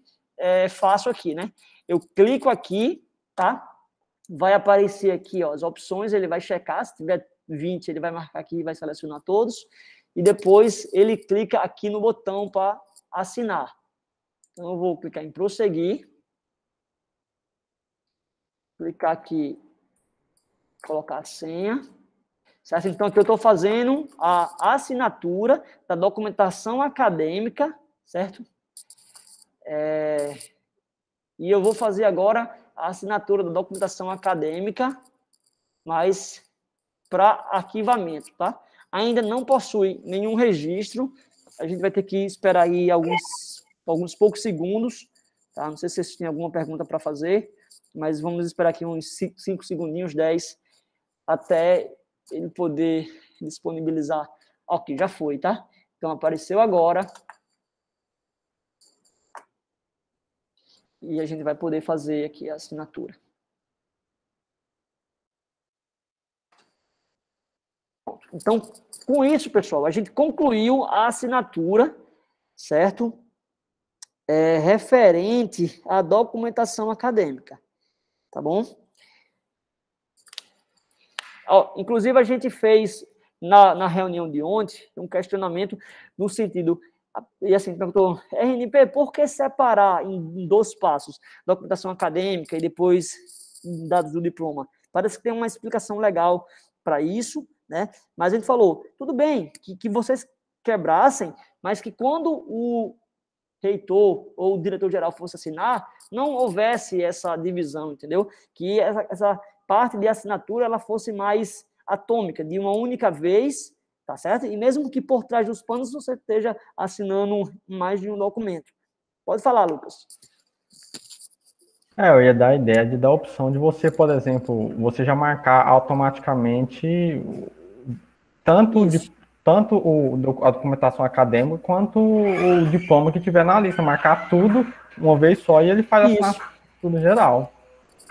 faço aqui, né? Eu clico aqui, tá? Vai aparecer aqui, ó, as opções, ele vai checar, se tiver 20, ele vai marcar aqui e vai selecionar todos, e depois ele clica aqui no botão para assinar. Então, eu vou clicar em prosseguir, clicar aqui, colocar a senha, certo? Então, aqui eu estou fazendo a assinatura da documentação acadêmica, certo? E eu vou fazer agora a assinatura da documentação acadêmica, mas para arquivamento, tá? Ainda não possui nenhum registro, a gente vai ter que esperar aí alguns poucos segundos, tá? Não sei se vocês têm alguma pergunta para fazer, mas vamos esperar aqui uns 5 segundinhos, 10, até ele poder disponibilizar. Ok, já foi, tá? Então, apareceu agora. E a gente vai poder fazer aqui a assinatura. Então, com isso, pessoal, a gente concluiu a assinatura, certo? Referente à documentação acadêmica, tá bom? Ó, inclusive, a gente fez, na reunião de ontem, um questionamento no sentido, e assim, perguntou, RNP, por que separar em 2 passos? Documentação acadêmica e depois dados do diploma. Parece que tem uma explicação legal para isso, né? Mas a gente falou, tudo bem, que vocês quebrassem, mas que quando o reitor ou o diretor-geral fosse assinar, não houvesse essa divisão, entendeu? Que essa parte de assinatura ela fosse mais atômica, de uma única vez, tá certo? E mesmo que por trás dos panos você esteja assinando mais de um documento. Pode falar, Lucas. Eu ia dar a ideia de dar a opção de você, por exemplo, você já marcar automaticamente tanto a documentação acadêmica quanto o diploma que tiver na lista, marcar tudo uma vez só e ele faz tudo geral.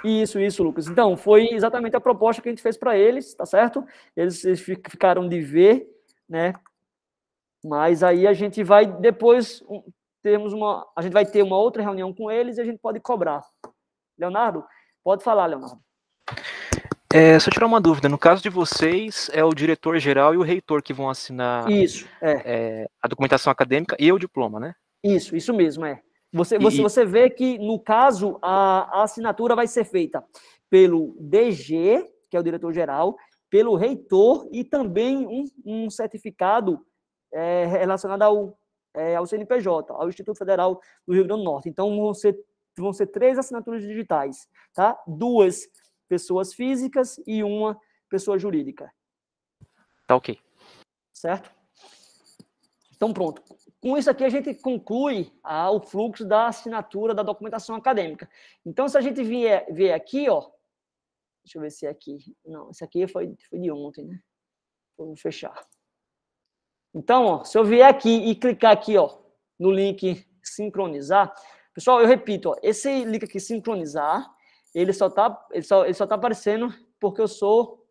Isso, Lucas. Então, foi exatamente a proposta que a gente fez para eles, tá certo? Eles ficaram de ver, né? Mas aí a gente vai depois a gente vai ter uma outra reunião com eles e a gente pode cobrar. Leonardo, pode falar, Leonardo. Só tirar uma dúvida, no caso de vocês, é o diretor-geral e o reitor que vão assinar a documentação acadêmica e o diploma, né? Isso mesmo, Você vê que, no caso, a assinatura vai ser feita pelo DG, que é o diretor-geral, pelo reitor e também um certificado relacionado ao CNPJ, ao Instituto Federal do Rio Grande do Norte. Então, vão ser 3 assinaturas digitais, tá? 2 pessoas físicas e 1 pessoa jurídica. Tá ok. Certo? Então, pronto. Com isso aqui, a gente conclui o fluxo da assinatura da documentação acadêmica. Então, se a gente vier aqui, ó, deixa eu ver se é aqui. Não, esse aqui foi de ontem, né? Vou fechar. Então, ó, se eu vier aqui e clicar aqui, ó, no link sincronizar, pessoal, eu repito, ó, esse link aqui sincronizar, ele só tá aparecendo porque eu sou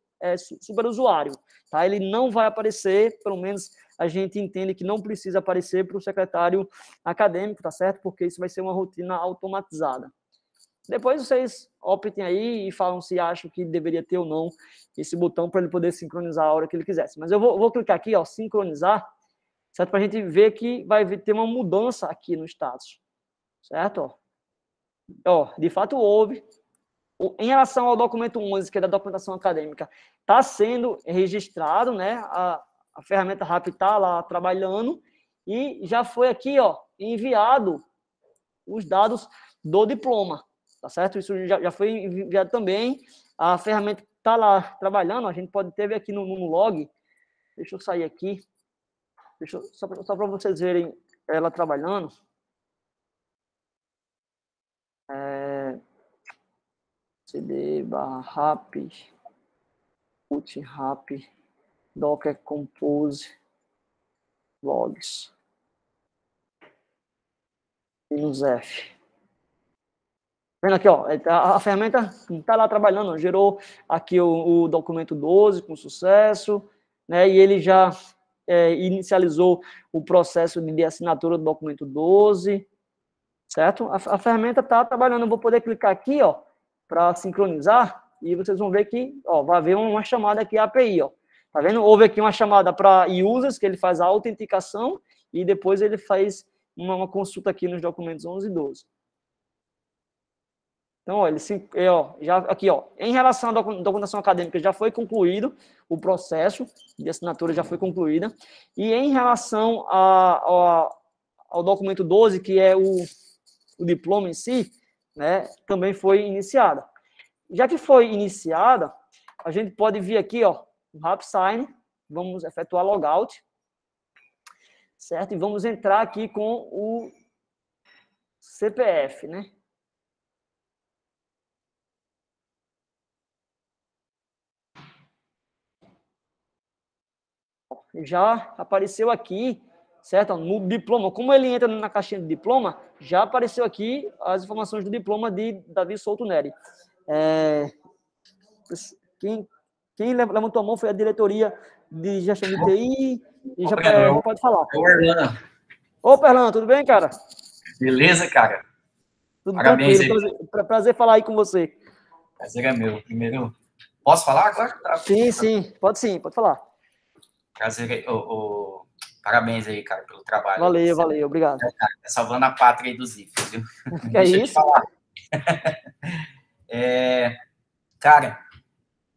superusuário, tá? Ele não vai aparecer, pelo menos a gente entende que não precisa aparecer para o secretário acadêmico, tá certo? Porque isso vai ser uma rotina automatizada. Depois vocês optem aí e falam se acham que deveria ter ou não esse botão para ele poder sincronizar a hora que ele quisesse. Mas eu vou clicar aqui, ó, sincronizar, certo? Para a gente ver que vai ter uma mudança aqui no status, certo? Ó, de fato houve. Em relação ao documento 11, que é da documentação acadêmica, está sendo registrado, né? A ferramenta RAP está lá trabalhando e já foi aqui, ó, enviado os dados do diploma, tá certo? Isso já foi enviado também. A ferramenta está lá trabalhando, a gente pode ter aqui no log. Deixa eu sair aqui. Só para vocês verem ela trabalhando. cd/rap, put/rap, docker compose, logs, -f. Vendo aqui, ó, a ferramenta está lá trabalhando, gerou aqui o documento 12 com sucesso, né, e ele já inicializou o processo de assinatura do documento 12, certo? A ferramenta está trabalhando, eu vou poder clicar aqui, ó, para sincronizar, e vocês vão ver que, ó, vai haver uma chamada aqui API, ó. Tá vendo? Houve aqui uma chamada para users, que ele faz a autenticação, e depois ele faz uma consulta aqui nos documentos 11 e 12. Então, ó, aqui, ó, em relação à documentação acadêmica, já foi concluído o processo de assinatura, já foi concluída, e em relação ao documento 12, que é o diploma em si, né, também foi iniciada. Já que foi iniciada, a gente pode vir aqui, ó, no RapSign, vamos efetuar logout, certo? E vamos entrar aqui com o CPF, né? Já apareceu aqui, certo? No diploma, como ele entra na caixinha de diploma, já apareceu aqui as informações do diploma de Davi Souto Neri. Quem levantou a mão foi a diretoria de gestão de TI. E já pode falar. Ô, Erlan. Opa, Erlan, tudo bem, cara? Beleza, cara? Tudo tranquilo. Prazer falar aí com você. Prazer é meu. Primeiro, posso falar agora? Sim, pode falar. Prazer, parabéns aí, cara, pelo trabalho. Valeu, obrigado. Tá salvando a pátria aí dos IFES, viu? Que é isso? Cara,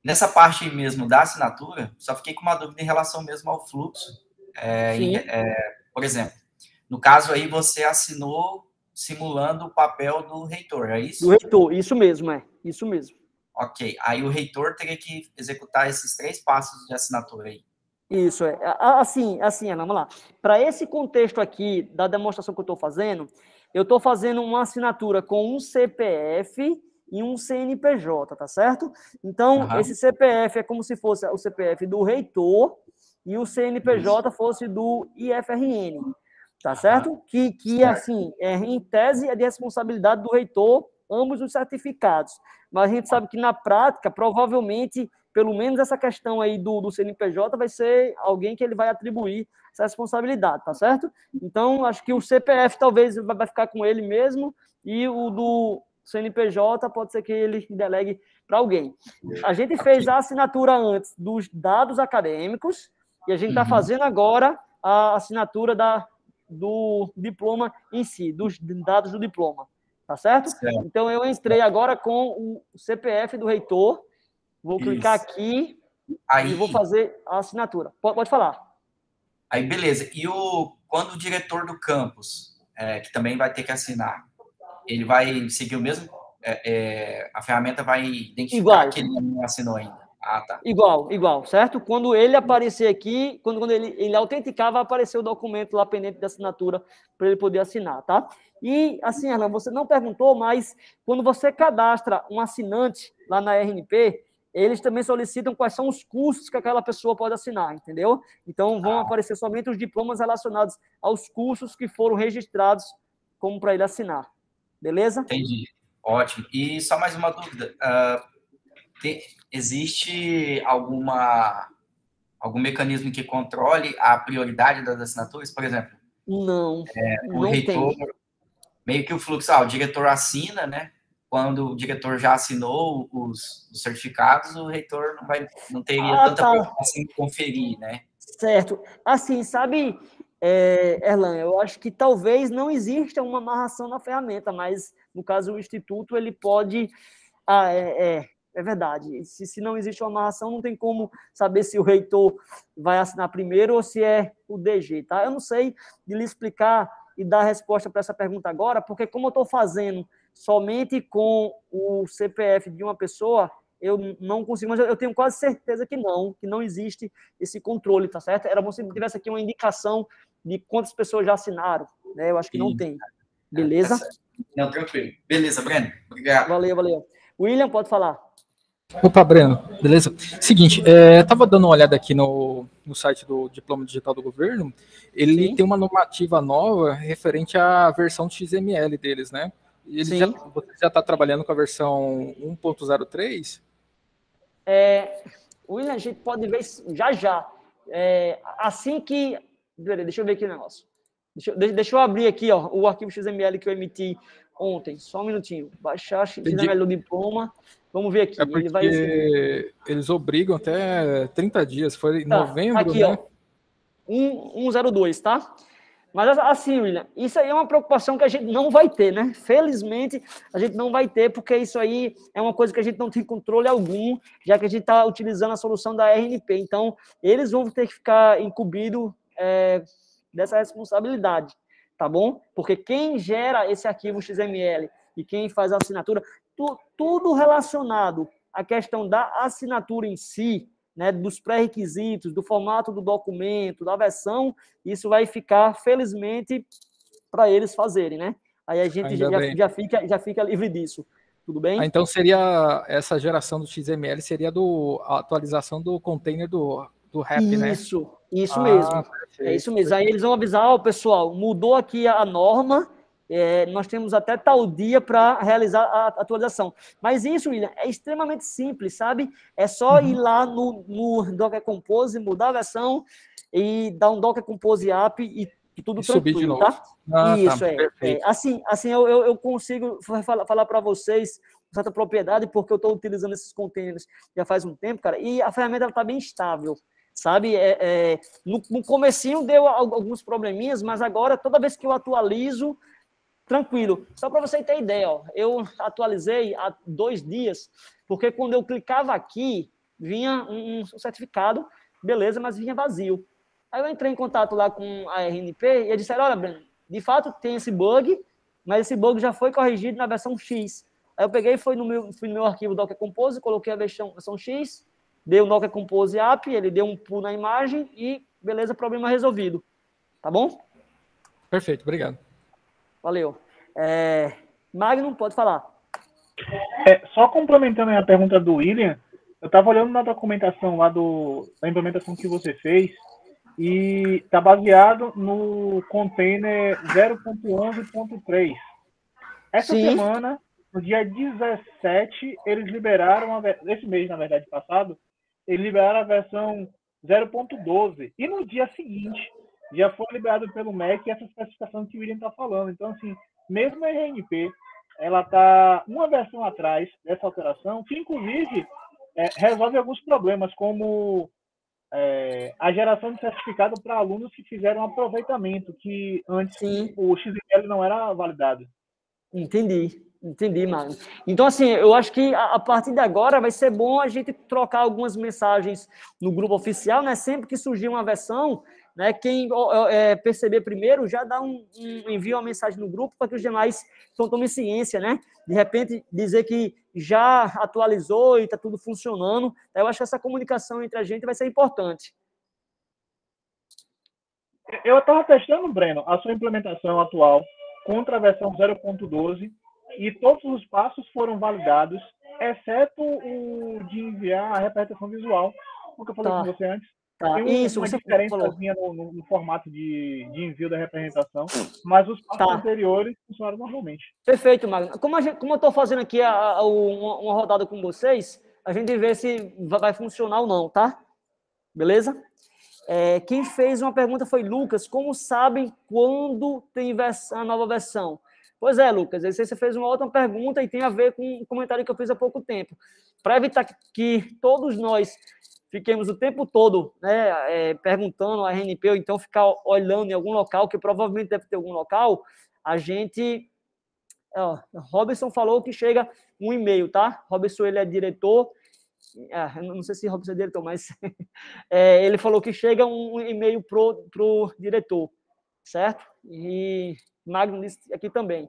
nessa parte mesmo da assinatura, só fiquei com uma dúvida em relação mesmo ao fluxo. Por exemplo, no caso aí você assinou simulando o papel do reitor, é isso? Do reitor, isso mesmo, isso mesmo. Ok, aí o reitor teria que executar esses 3 passos de assinatura aí. Isso, assim, vamos lá. Para esse contexto aqui da demonstração que eu estou fazendo uma assinatura com um CPF e um CNPJ, tá certo? Então, esse CPF é como se fosse o CPF do reitor e o CNPJ fosse do IFRN, tá certo? Que assim, em tese, é de responsabilidade do reitor, ambos os certificados. Mas a gente sabe que, na prática, provavelmente, pelo menos essa questão aí do CNPJ vai ser alguém que ele vai atribuir essa responsabilidade, tá certo? Então, acho que o CPF talvez vai ficar com ele mesmo e o do CNPJ pode ser que ele delegue para alguém. A gente fez a assinatura antes dos dados acadêmicos e a gente está fazendo agora a assinatura do diploma em si, dos dados do diploma, tá certo? Então, eu entrei agora com o CPF do reitor, vou clicar aqui e vou fazer a assinatura. Pode falar. Aí, beleza. E quando o diretor do campus, que também vai ter que assinar, ele vai seguir o mesmo... a ferramenta vai identificar que ele não assinou ainda. Tá. Igual, certo? Quando ele aparecer aqui, quando ele autenticar, vai aparecer o documento lá pendente de assinatura para ele poder assinar, tá? E, assim, Erlan, você não perguntou, mas quando você cadastra um assinante lá na RNP, eles também solicitam quais são os cursos que aquela pessoa pode assinar, entendeu? Então, vão aparecer somente os diplomas relacionados aos cursos que foram registrados como para ele assinar. Beleza? Entendi. Ótimo. E só mais uma dúvida. Existe algum mecanismo que controle a prioridade das assinaturas? Por exemplo, não reitor, tem. Meio que o fluxo, o diretor assina, né? Quando o diretor já assinou os certificados, o reitor não teria tanta preocupação em conferir, né? Certo. Assim, sabe, Erlan, eu acho que talvez não exista uma amarração na ferramenta, mas, no caso, o Instituto, ele pode... É verdade. Se não existe uma amarração, não tem como saber se o reitor vai assinar primeiro ou se é o DG, tá? Eu não sei de lhe explicar e dar a resposta para essa pergunta agora, porque como eu estou fazendo somente com o CPF de uma pessoa, eu não consigo, mas eu tenho quase certeza que não existe esse controle, tá certo? Era bom se tivesse aqui uma indicação de quantas pessoas já assinaram, né? Eu acho que não tem. Beleza? Não, tranquilo. Beleza, Breno. Obrigado. Valeu. William, pode falar. Opa, Breno, beleza? Seguinte, tava dando uma olhada aqui no site do Diploma Digital do Governo, ele tem uma normativa nova referente à versão XML deles, né? Você já está trabalhando com a versão 1.03? William, a gente pode ver já. Assim que... Deixa eu ver aqui o negócio. Deixa eu abrir aqui o arquivo XML que eu emiti ontem. Só um minutinho. Baixar XML do diploma. Vamos ver aqui. Eles obrigam até 30 dias. Foi em novembro, aqui, né? 102, tá? Mas assim, William, isso aí é uma preocupação que a gente não vai ter, né? Felizmente, a gente não vai ter, porque isso aí é uma coisa que a gente não tem controle algum, já que a gente está utilizando a solução da RNP. Então, eles vão ter que ficar incumbidos dessa responsabilidade, tá bom? Porque quem gera esse arquivo XML e quem faz a assinatura, tudo relacionado à questão da assinatura em si, né, dos pré-requisitos, do formato do documento, da versão, isso vai ficar, felizmente, para eles fazerem, né? Aí a gente já fica livre disso. Tudo bem? Então seria essa geração do XML, seria a atualização do container do RAP, né? Isso mesmo. Perfeito. É isso mesmo. Aí eles vão avisar, pessoal, mudou aqui a norma, nós temos até tal dia para realizar a atualização. Mas isso, William, é extremamente simples, sabe? É só ir lá no Docker Compose, mudar a versão e dar um Docker Compose app e tudo tranquilo, subir de novo. Tá? Isso, perfeito. Assim eu consigo falar para vocês com certa propriedade, porque eu estou utilizando esses containers já faz um tempo, cara, e a ferramenta está bem estável. Sabe, no comecinho deu alguns probleminhas, mas agora, toda vez que eu atualizo, tranquilo. Só para você ter ideia, eu atualizei há 2 dias, porque quando eu clicava aqui, vinha um certificado, beleza, mas vinha vazio. Aí eu entrei em contato lá com a RNP e eles disseram, olha, Breno, de fato tem esse bug, mas esse bug já foi corrigido na versão X. Aí eu peguei, fui no meu arquivo Docker Compose, coloquei a versão X, dei o Docker Compose app, ele deu um pull na imagem e, beleza, problema resolvido. Tá bom? Perfeito, obrigado. Valeu. Magnum, pode falar. Só complementando a pergunta do William, eu estava olhando na documentação lá da implementação que você fez e está baseado no container 0.11.3. Essa semana, no dia 17, eles liberaram, esse mês, na verdade, passado, eles liberaram a versão 0.12. E no dia seguinte, já foi liberado pelo MEC essa especificação que o William está falando. Então, assim, mesmo a RNP, ela está uma versão atrás dessa alteração, que, inclusive, resolve alguns problemas, como a geração de certificado para alunos que fizeram aproveitamento, que antes o XML não era validado. Entendi, mano. Então, assim, eu acho que a partir de agora vai ser bom a gente trocar algumas mensagens no grupo oficial, né? Sempre que surgir uma versão, né? Quem perceber primeiro já dá envia uma mensagem no grupo para que os demais tomem ciência, né? De repente, dizer que já atualizou e está tudo funcionando. Eu acho que essa comunicação entre a gente vai ser importante. Eu estava testando, Breno, a sua implementação atual contra a versão 0.12 e todos os passos foram validados, exceto o de enviar a representação visual, porque eu falei com você antes. Tem uma diferençazinha no formato de envio da representação, mas os passos anteriores funcionaram normalmente. Perfeito, Magno. Como eu estou fazendo aqui uma rodada com vocês, a gente vê se vai funcionar ou não, tá? Beleza? Quem fez uma pergunta foi Lucas. Como sabem quando tem a nova versão? Pois é, Lucas, você fez uma outra pergunta e tem a ver com um comentário que eu fiz há pouco tempo. Para evitar que todos nós fiquemos o tempo todo, né, perguntando a RNP ou então ficar olhando em algum local, que provavelmente deve ter algum local, a gente... Robson falou que chega um e-mail, tá? Robson, ele é diretor... eu não sei se Robson é diretor, mas ele falou que chega um e-mail pro diretor, certo? E Magno disse aqui também,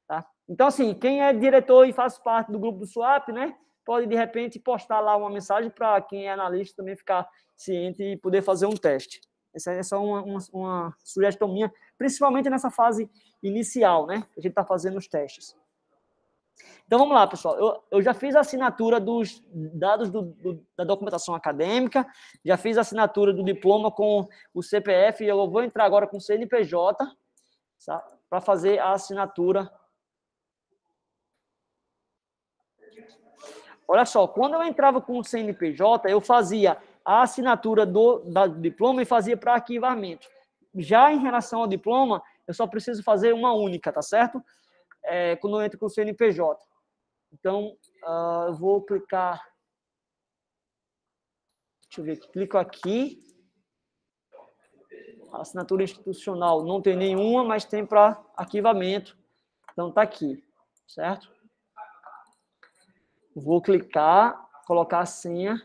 tá? Então, assim, quem é diretor e faz parte do grupo do Swap, né, pode, de repente, postar lá uma mensagem para quem é analista também ficar ciente e poder fazer um teste. Essa é só uma sugestão minha, principalmente nessa fase inicial, né, que a gente está fazendo os testes. Então, vamos lá, pessoal. Eu já fiz a assinatura dos dados da documentação acadêmica, já fiz a assinatura do diploma com o CPF, e eu vou entrar agora com o CNPJ, tá? Para fazer a assinatura. Olha só, quando eu entrava com o CNPJ, eu fazia a assinatura do diploma e fazia para arquivamento. Já em relação ao diploma, eu só preciso fazer uma única, tá certo? Quando eu entro com o CNPJ. Então, eu vou clicar... Deixa eu ver aqui. Clico aqui. A assinatura institucional não tem nenhuma, mas tem para arquivamento. Então, está aqui, certo? Vou clicar, colocar a senha.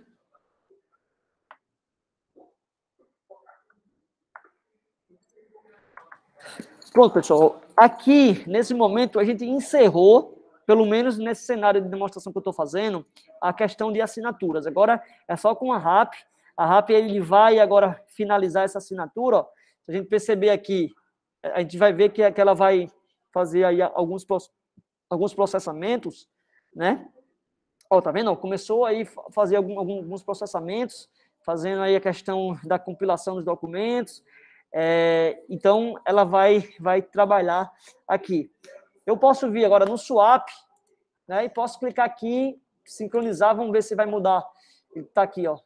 Pronto, pessoal. Aqui, nesse momento, a gente encerrou, pelo menos nesse cenário de demonstração que eu estou fazendo, a questão de assinaturas. Agora, é só com a RAP. A RAP, ele vai agora finalizar essa assinatura. Ó. Se a gente perceber aqui, a gente vai ver que ela vai fazer aí alguns processamentos, né? Ó, tá vendo? Começou aí a fazer alguns processamentos, fazendo aí a questão da compilação dos documentos. Então, ela vai trabalhar aqui. Eu posso vir agora no Swap, né, e posso clicar aqui, sincronizar, vamos ver se vai mudar. Ele está aqui, ó,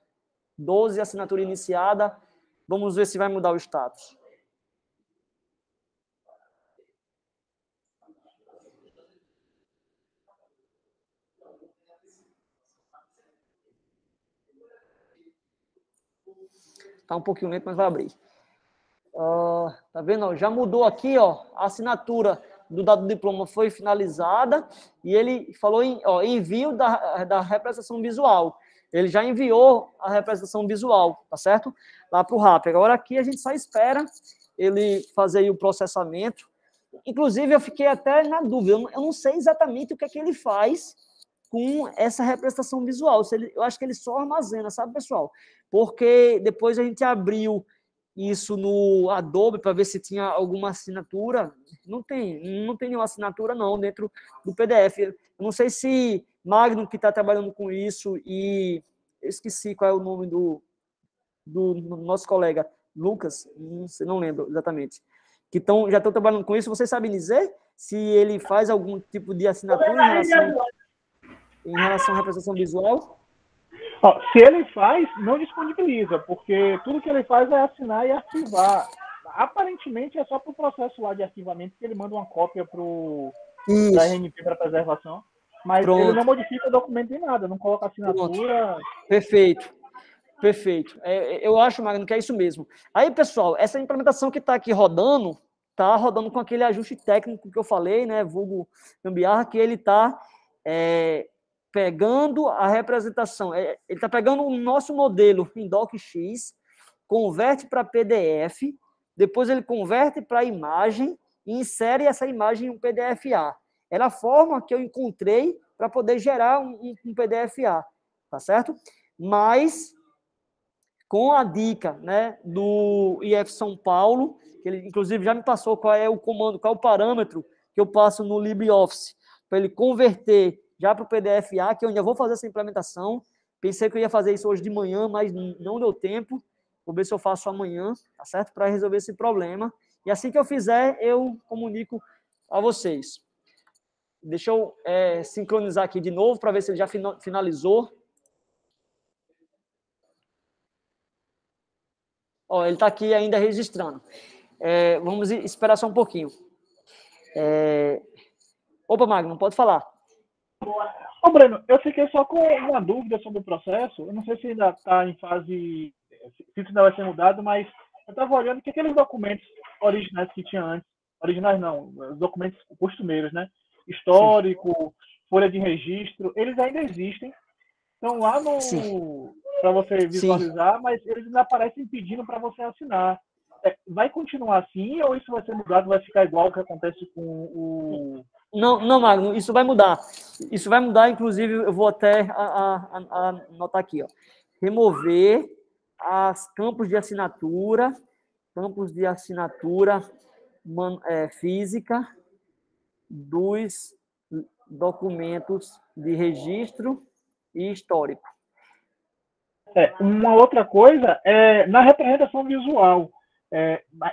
12, assinatura iniciada. Vamos ver se vai mudar o status. Está um pouquinho lento, mas vai abrir. Tá vendo? Já mudou aqui, ó, a assinatura do dado do diploma foi finalizada e ele falou em envio da representação visual. Ele já enviou a representação visual, tá certo? Lá para o RAP. Agora aqui a gente só espera ele fazer aí o processamento. Inclusive, eu fiquei até na dúvida. Eu não sei exatamente o que é que ele faz com essa representação visual. Eu acho que ele só armazena, sabe, pessoal? Porque depois a gente abriu isso no Adobe para ver se tinha alguma assinatura. Não tem nenhuma assinatura, não, dentro do PDF. Eu não sei se Magno, que está trabalhando com isso, e eu esqueci qual é o nome do nosso colega, Lucas, não lembro exatamente, que já estão trabalhando com isso. Vocês sabem dizer se ele faz algum tipo de assinatura em relação à representação visual? Se ele faz, não disponibiliza, porque tudo que ele faz é assinar e arquivar. Aparentemente é só para o processo lá de arquivamento que ele manda uma cópia para a RNP para preservação, mas Pronto. Ele não modifica o documento em nada, não coloca assinatura. Pronto. Perfeito. Eu acho, Magno, que é isso mesmo. Aí, pessoal, essa implementação que está aqui rodando, com aquele ajuste técnico que eu falei, né, vulgo gambiarra, que ele está pegando a representação, ele está pegando o nosso modelo em DocX, converte para PDF, depois ele converte para imagem e insere essa imagem em um PDF-A. Era a forma que eu encontrei para poder gerar um PDF-A, tá certo? Mas, com a dica, né, do IF São Paulo, que ele, inclusive, já me passou qual é o comando, qual é o parâmetro que eu passo no LibreOffice, para ele converter já para o PDF-A, que eu ainda vou fazer essa implementação. Pensei que eu ia fazer isso hoje de manhã, mas não deu tempo. Vou ver se eu faço amanhã, tá certo? Para resolver esse problema. E assim que eu fizer, eu comunico a vocês. Deixa eu sincronizar aqui de novo, para ver se ele já finalizou. Ó, ele está aqui ainda registrando. Vamos esperar só um pouquinho. Opa, Magno, pode falar. Ô, Breno, eu fiquei só com uma dúvida sobre o processo. Eu não sei se ainda está em fase, se isso ainda vai ser mudado, mas eu estava olhando que aqueles documentos originais que tinha antes, originais não, os documentos costumeiros, né? Histórico, folha de registro, eles ainda existem. Estão lá para você visualizar, Sim. Mas eles ainda aparecem pedindo para você assinar. Vai continuar assim ou isso vai ser mudado, vai ficar igual o que acontece com o... Não, Magno, isso vai mudar. Isso vai mudar, inclusive, eu vou até anotar aqui, ó. Remover os campos de assinatura física dos documentos de registro e histórico. Uma outra coisa é na representação visual.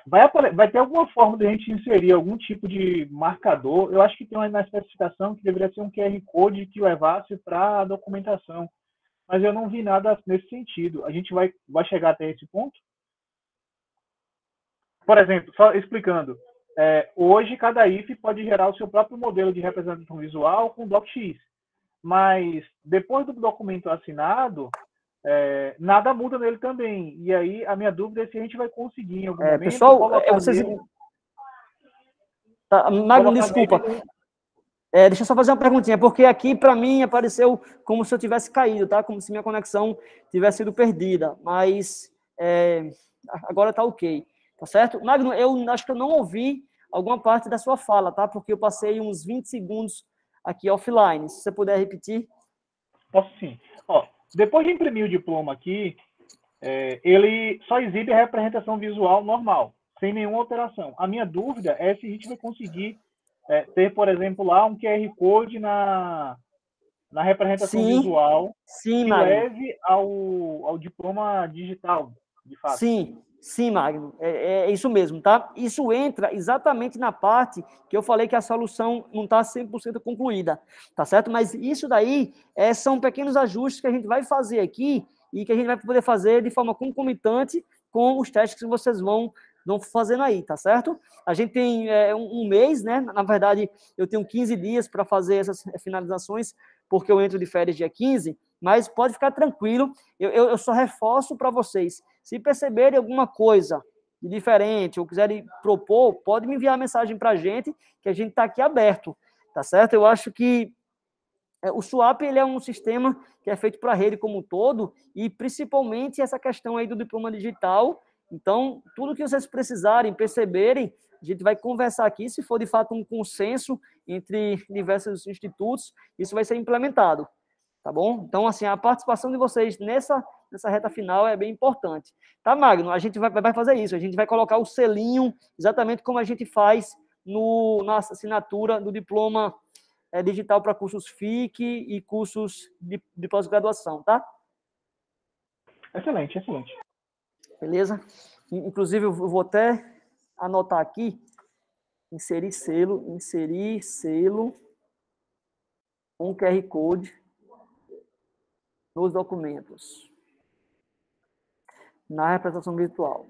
Vai ter alguma forma de a gente inserir algum tipo de marcador. Eu acho que tem uma na especificação que deveria ser um QR Code que levasse para a documentação, mas eu não vi nada nesse sentido. A gente vai chegar até esse ponto? Por exemplo, só explicando, hoje cada IF pode gerar o seu próprio modelo de representação visual com DocX, mas depois do documento assinado, nada muda nele também. E aí a minha dúvida é se a gente vai conseguir em algum momento... Pessoal, vocês... Magno, desculpa. Deixa eu só fazer uma perguntinha, porque aqui para mim apareceu como se eu tivesse caído, tá? Como se minha conexão tivesse sido perdida, mas agora tá ok, tá certo? Magno, eu acho que eu não ouvi alguma parte da sua fala, tá? Porque eu passei uns 20 segundos aqui offline. Se você puder repetir. Posso sim. Depois de imprimir o diploma aqui, ele só exibe a representação visual normal, sem nenhuma alteração. A minha dúvida é se a gente vai conseguir ter, por exemplo, lá um QR Code na representação visual que leve ao diploma digital, de fato. Sim, Magno, é isso mesmo, tá? Isso entra exatamente na parte que eu falei que a solução não está 100% concluída, tá certo? Mas isso daí são pequenos ajustes que a gente vai fazer aqui e que a gente vai poder fazer de forma concomitante com os testes que vocês vão fazendo aí, tá certo? A gente tem um mês, né? Na verdade, eu tenho 15 dias para fazer essas finalizações, porque eu entro de férias dia 15, mas pode ficar tranquilo, eu só reforço para vocês. Se perceberem alguma coisa de diferente ou quiserem propor, pode me enviar mensagem para a gente, que a gente está aqui aberto, tá certo? Eu acho que O SUAP ele é um sistema que é feito para a rede como um todo, e principalmente essa questão aí do diploma digital. Então, tudo que vocês precisarem, perceberem, a gente vai conversar aqui, se for de fato um consenso entre diversos institutos, isso vai ser implementado, tá bom? Então, assim, a participação de vocês nessa reta final é bem importante. Tá, Magno? A gente vai fazer isso, a gente vai colocar o selinho, exatamente como a gente faz na assinatura do diploma digital para cursos FIC e cursos de pós-graduação, tá? Excelente, excelente. Beleza? Inclusive, eu vou até anotar aqui, inserir selo, um QR Code nos documentos. Na representação virtual.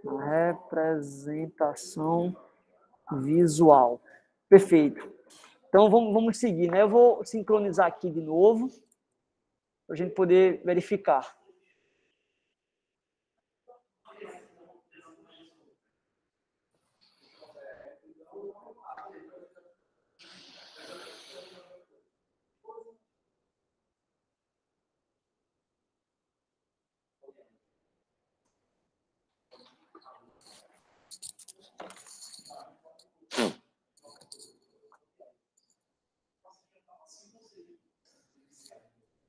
Na representação visual. Perfeito. Então, vamos seguir, né? Eu vou sincronizar aqui de novo, para a gente poder verificar.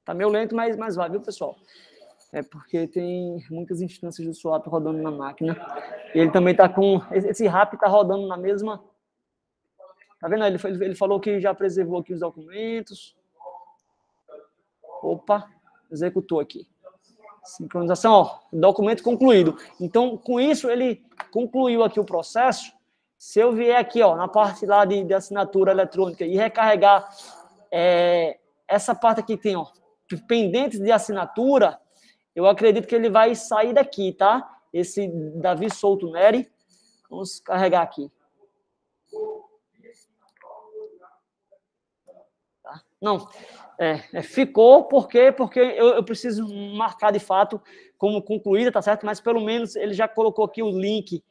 Tá meio lento, mas vai, viu, pessoal? É porque tem muitas instâncias do SUAP rodando na máquina. E ele também tá com... Esse RAP tá rodando na mesma... Tá vendo? Ele falou que já preservou aqui os documentos. Opa, executou aqui. Sincronização, ó, documento concluído. Então, com isso, ele concluiu aqui o processo. Se eu vier aqui, ó, na parte lá de assinatura eletrônica e recarregar essa parte aqui que tem, ó, pendentes de assinatura, eu acredito que ele vai sair daqui, tá? Esse Davi Souto Neri. Vamos carregar aqui. Tá? Não, ficou porque eu preciso marcar de fato como concluída, tá certo? Mas pelo menos ele já colocou aqui o link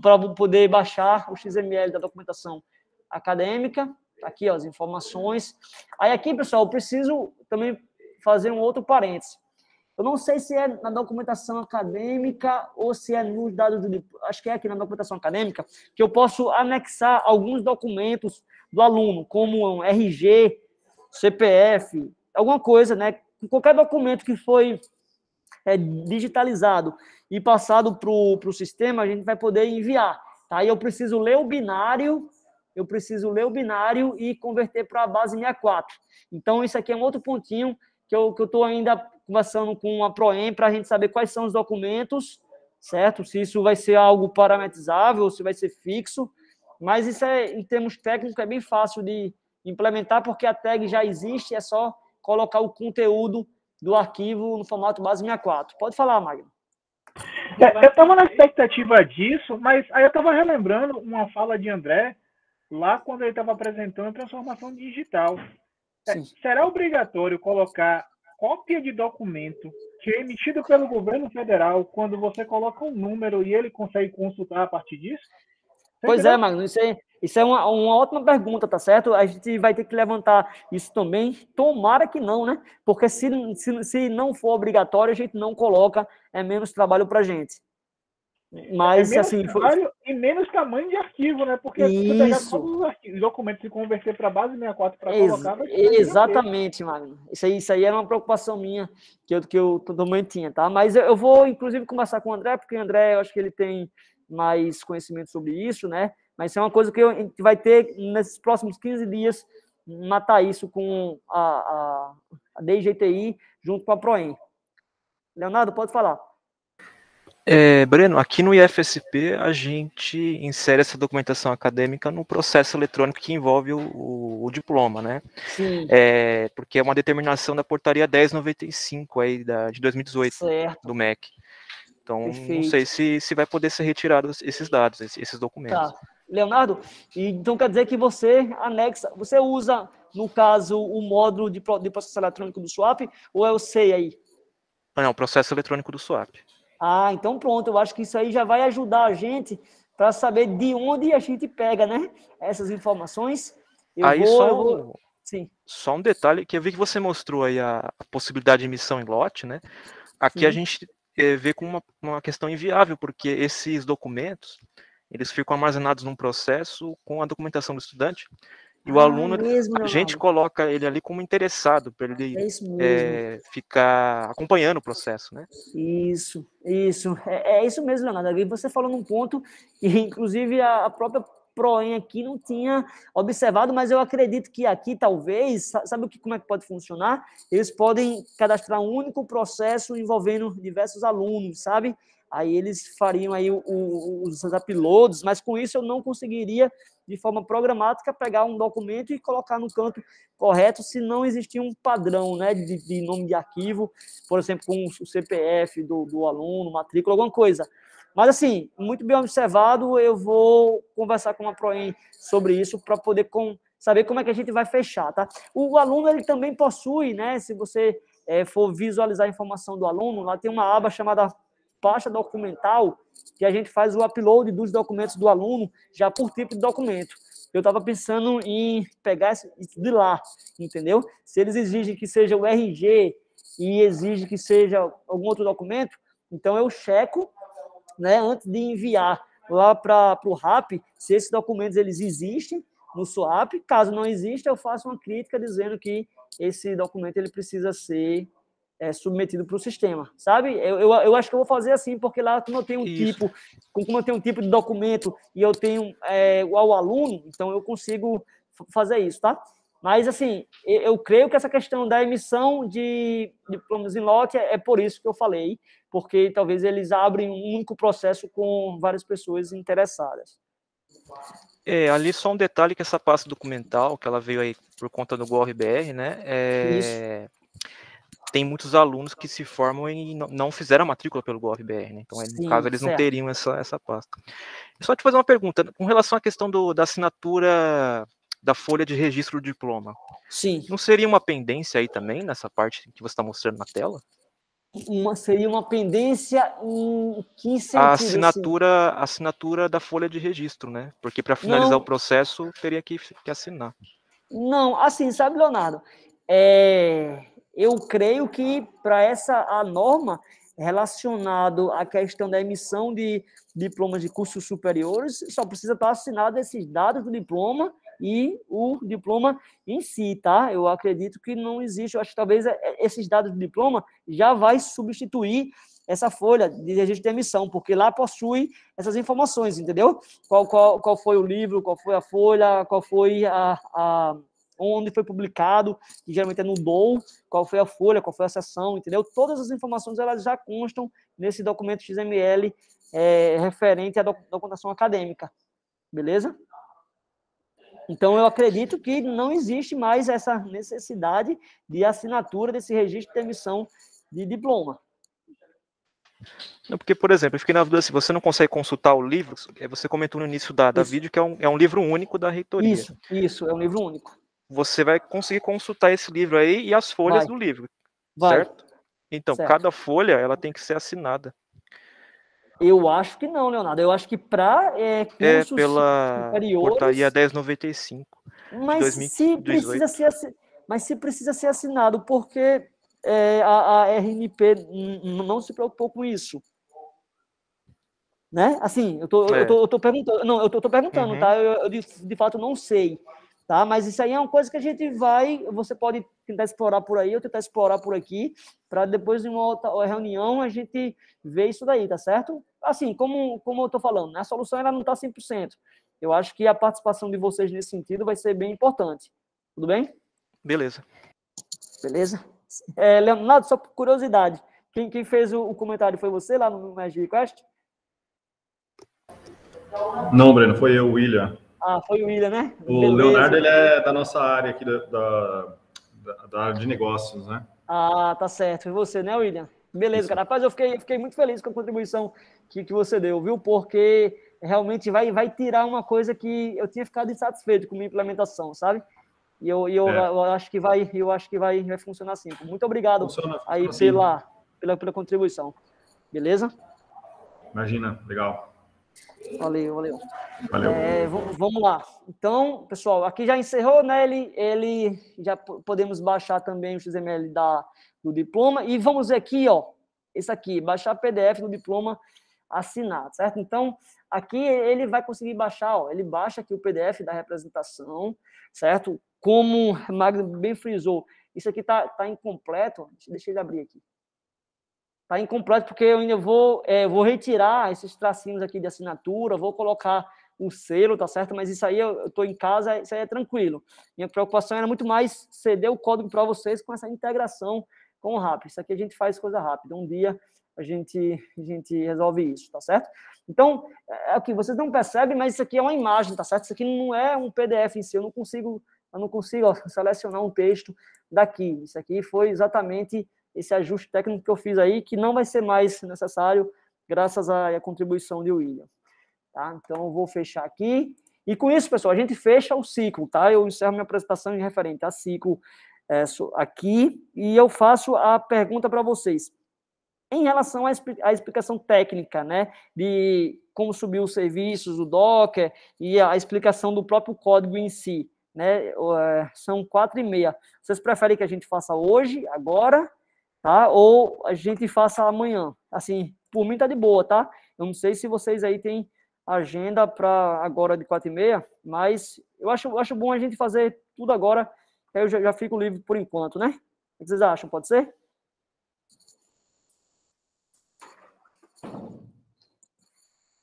para poder baixar o XML da documentação acadêmica. Aqui, ó, as informações. Aí aqui, pessoal, eu preciso também fazer um outro parênteses. Eu não sei se é na documentação acadêmica ou se é nos dados do... Acho que é aqui na documentação acadêmica, que eu posso anexar alguns documentos do aluno, como um RG, CPF, alguma coisa, né? Qualquer documento que foi digitalizado e passado para o sistema, a gente vai poder enviar. Tá? E eu preciso ler o binário e converter para a base 64. Então, isso aqui é um outro pontinho que eu estou ainda conversando com a Proem para a gente saber quais são os documentos, certo? Se isso vai ser algo parametrizável, se vai ser fixo. Mas isso, em termos técnicos, é bem fácil de implementar, porque a tag já existe, é só colocar o conteúdo do arquivo no formato base 64. Pode falar, Magno. Eu estava na expectativa disso, mas aí eu estava relembrando uma fala de André, lá quando ele estava apresentando a transformação digital. Será obrigatório colocar cópia de documento que é emitido pelo governo federal quando você coloca um número e ele consegue consultar a partir disso? Pois é, Magno, isso é uma ótima pergunta, tá certo? A gente vai ter que levantar isso também. Tomara que não, né? Porque se não for obrigatório, a gente não coloca, é menos trabalho para a gente. Mas, menos assim, trabalho e menos tamanho de arquivo, né? Porque se você pegar todos os documentos e converter para base 64 para colocar... Exatamente, Magno. Isso aí era uma preocupação minha que eu também tinha, tá? Mas eu vou, inclusive, conversar com o André, porque o André, eu acho que ele tem mais conhecimento sobre isso, né? Mas isso é uma coisa que a gente vai ter, nesses próximos 15 dias, matar isso com a DGTI junto com a Proem. Leonardo, pode falar. Breno, aqui no IFSP a gente insere essa documentação acadêmica no processo eletrônico que envolve o diploma, né? Sim. Porque é uma determinação da portaria 1095 aí de 2018, certo, do MEC. Então, perfeito, não sei se vai poder ser retirado esses dados, esses documentos. Tá. Leonardo, então quer dizer que você anexa, você usa, no caso, o módulo de processo eletrônico do SUAP, ou é o SEI aí? Não, o processo eletrônico do SUAP. Ah, então pronto, eu acho que isso aí já vai ajudar a gente para saber de onde a gente pega, né, essas informações. Sim. Só um detalhe, que eu vi que você mostrou aí a possibilidade de emissão em lote, né? Aqui Sim. a gente vê como uma questão inviável, porque esses documentos, eles ficam armazenados num processo com a documentação do estudante, e o aluno, mesmo, a gente coloca ele ali como interessado, para ele ficar acompanhando o processo, né? Isso. É isso mesmo, Leonardo. E você falou num ponto que, inclusive, a própria PROEM aqui não tinha observado, mas eu acredito que aqui, talvez, sabe como é que pode funcionar? Eles podem cadastrar um único processo envolvendo diversos alunos, sabe? Aí eles fariam aí os uploads, mas com isso eu não conseguiria, de forma programática, pegar um documento e colocar no canto correto, se não existir um padrão, né, de nome de arquivo, por exemplo, com o CPF do aluno, matrícula, alguma coisa. Mas, assim, muito bem observado, eu vou conversar com a PROEM sobre isso para poder saber como é que a gente vai fechar, tá? O aluno, ele também possui, né, se você for visualizar a informação do aluno, lá tem uma aba chamada pasta documental, que a gente faz o upload dos documentos do aluno, já por tipo de documento. Eu estava pensando em pegar isso de lá, entendeu? Se eles exigem que seja o RG e exigem que seja algum outro documento, então eu checo, né, antes de enviar lá para o RAP, se esses documentos eles existem no SUAP. Caso não exista, eu faço uma crítica dizendo que esse documento ele precisa ser submetido para o sistema, sabe? Eu acho que eu vou fazer assim, porque lá, como eu tenho um tipo de documento e eu tenho ao aluno, então eu consigo fazer isso, tá? Mas, assim, eu creio que essa questão da emissão de diplomas em lote é por isso que eu falei, porque talvez eles abrem um único processo com várias pessoas interessadas. Ali só um detalhe, que essa pasta documental, que ela veio aí por conta do GOR-BR, né? Tem muitos alunos que se formam e não fizeram a matrícula pelo GOR-BR, né? Então, no caso, eles não teriam essa pasta. Só te fazer uma pergunta, com relação à questão da assinatura da folha de registro do diploma. Sim. Não seria uma pendência aí também, nessa parte que você está mostrando na tela? Seria uma pendência em que sentido? A assinatura da folha de registro, né? Porque para finalizar o processo, teria que assinar. Não, assim, sabe, Leonardo? Eu creio que para a norma relacionado à questão da emissão de diplomas de cursos superiores, só precisa estar assinado esses dados do diploma e o diploma em si, tá? Eu acredito que não existe, eu acho que talvez esses dados do diploma já vai substituir essa folha de registro de emissão, porque lá possui essas informações, entendeu? Qual foi o livro, qual foi a folha, qual foi onde foi publicado, que geralmente é no DOU, qual foi a folha, qual foi a seção, entendeu? Todas as informações elas já constam nesse documento XML referente à documentação acadêmica, beleza? Então, eu acredito que não existe mais essa necessidade de assinatura desse registro de emissão de diploma. Não, porque, por exemplo, eu fiquei na dúvida se você não consegue consultar o livro, você comentou no início da vídeo que é um livro único da reitoria. Isso, é um livro único. Você vai conseguir consultar esse livro aí e as folhas do livro, certo? Então, cada folha ela tem que ser assinada. Eu acho que não, Leonardo. Eu acho que para cursos pela superiores... portaria 1095 de 2018. Mas se precisa ser assinado, porque a RNP não se preocupou com isso. Né? Assim, eu tô perguntando. Não, eu tô perguntando, tá? Eu de fato não sei. Tá? Mas isso aí é uma coisa que a gente você pode tentar explorar por aí, ou tentar explorar por aqui, para depois em uma outra reunião a gente ver isso daí, tá certo? Assim, como eu estou falando, né? A solução ela não está 100%. Eu acho que a participação de vocês nesse sentido vai ser bem importante. Tudo bem? Beleza. Beleza? Leonardo, só por curiosidade, quem fez o comentário foi você lá no Magic Quest? Não, Breno, foi eu, William. Ah, foi o William, né? O beleza. Leonardo, ele é da nossa área aqui, da área de negócios, né? Ah, tá certo. Foi você, né, William? Beleza, isso. Cara. Rapaz, eu fiquei muito feliz com a contribuição que você deu, viu? Porque realmente vai tirar uma coisa que eu tinha ficado insatisfeito com a minha implementação, sabe? E eu acho que vai funcionar assim. Muito obrigado aí pela contribuição. Beleza? Imagina, legal. Valeu. Valeu. Vamos lá. Então, pessoal, aqui já encerrou, né? Ele já podemos baixar também o XML do diploma. E vamos ver aqui, ó, esse aqui, baixar PDF do diploma assinado, certo? Então, aqui ele vai conseguir baixar, ó, ele baixa aqui o PDF da representação, certo? Como o Magno bem frisou, isso aqui tá incompleto. Deixa ele abrir aqui. Tá incompleto porque eu ainda vou retirar esses tracinhos aqui de assinatura, vou colocar o selo, tá certo? Mas isso aí eu estou em casa, isso aí é tranquilo. Minha preocupação era muito mais ceder o código para vocês com essa integração com o RAP. Isso aqui a gente faz coisa rápida. Um dia a gente resolve isso, tá certo? Então, aqui vocês não percebem, mas isso aqui é uma imagem, tá certo? Isso aqui não é um PDF em si, eu não consigo ó, selecionar um texto daqui. Isso aqui foi exatamente esse ajuste técnico que eu fiz aí, que não vai ser mais necessário graças à contribuição de William. Tá? Então, eu vou fechar aqui. E com isso, pessoal, a gente fecha o ciclo, tá? Eu encerro minha apresentação em referente a ciclo aqui e eu faço a pergunta para vocês. Em relação à explicação técnica, né, de como subir os serviços, o Docker e a explicação do próprio código em si, né, são 4h30. Vocês preferem que a gente faça hoje, agora, tá? Ou a gente faça amanhã? Assim, por mim tá de boa, tá? Eu não sei se vocês aí têm agenda para agora de 4h30, mas eu acho bom a gente fazer tudo agora, aí eu já fico livre por enquanto, né? O que vocês acham? Pode ser?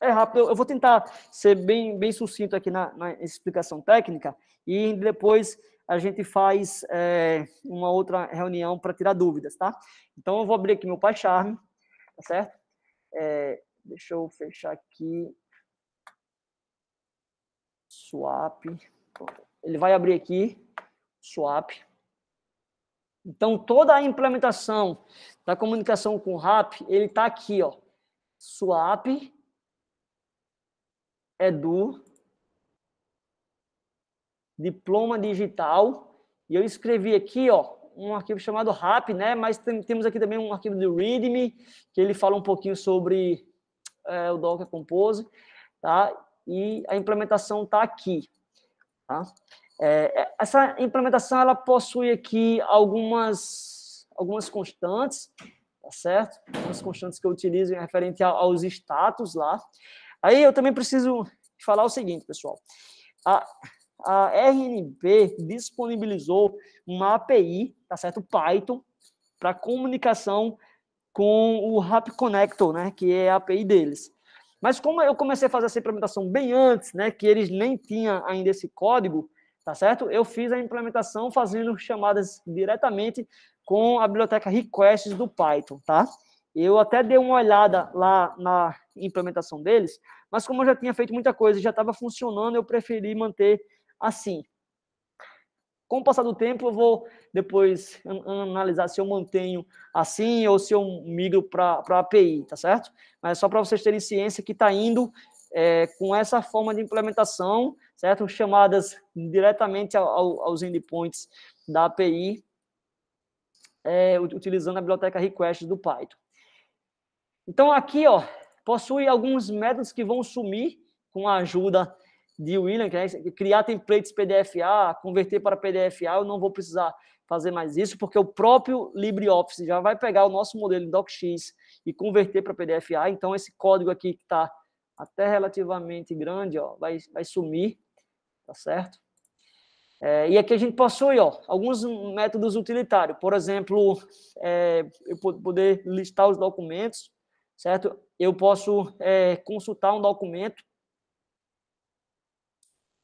É rápido, eu vou tentar ser bem sucinto aqui na explicação técnica e depois a gente faz uma outra reunião para tirar dúvidas, tá? Então, eu vou abrir aqui meu PyCharm, tá certo? Deixa eu fechar aqui. Swap. Ele vai abrir aqui, swap. Então, toda a implementação da comunicação com o RAP, ele está aqui, ó. Swap, edu, diploma digital, e eu escrevi aqui, ó, um arquivo chamado RAP, né? Mas temos aqui também um arquivo do README, que ele fala um pouquinho sobre o Docker Compose, tá? E a implementação está aqui, tá? Essa implementação, ela possui aqui algumas constantes, tá certo? Algumas constantes que eu utilizo em referente aos status lá. Aí eu também preciso falar o seguinte, pessoal. A RNP disponibilizou uma API, tá certo? Python, para comunicação com o RAP Connector, né? Que é a API deles. Mas como eu comecei a fazer essa implementação bem antes, né? Que eles nem tinham ainda esse código, tá certo? Eu fiz a implementação fazendo chamadas diretamente com a biblioteca requests do Python, tá? Eu até dei uma olhada lá na implementação deles, mas como eu já tinha feito muita coisa e já estava funcionando, eu preferi manter assim. Com o passar do tempo, eu vou depois analisar se eu mantenho assim ou se eu migro para a API, tá certo? Mas só para vocês terem ciência que está indo com essa forma de implementação, certo? Chamadas diretamente aos endpoints da API, utilizando a biblioteca requests do Python. Então, aqui, ó, possui alguns métodos que vão sumir com a ajuda de William, que é criar templates PDFA, converter para PDFA. Eu não vou precisar fazer mais isso, porque o próprio LibreOffice já vai pegar o nosso modelo DocX e converter para PDFA. Então, esse código aqui, que está até relativamente grande, ó, vai sumir, tá certo? E aqui a gente possui, ó, alguns métodos utilitários. Por exemplo, eu poder listar os documentos, certo? Eu posso consultar um documento,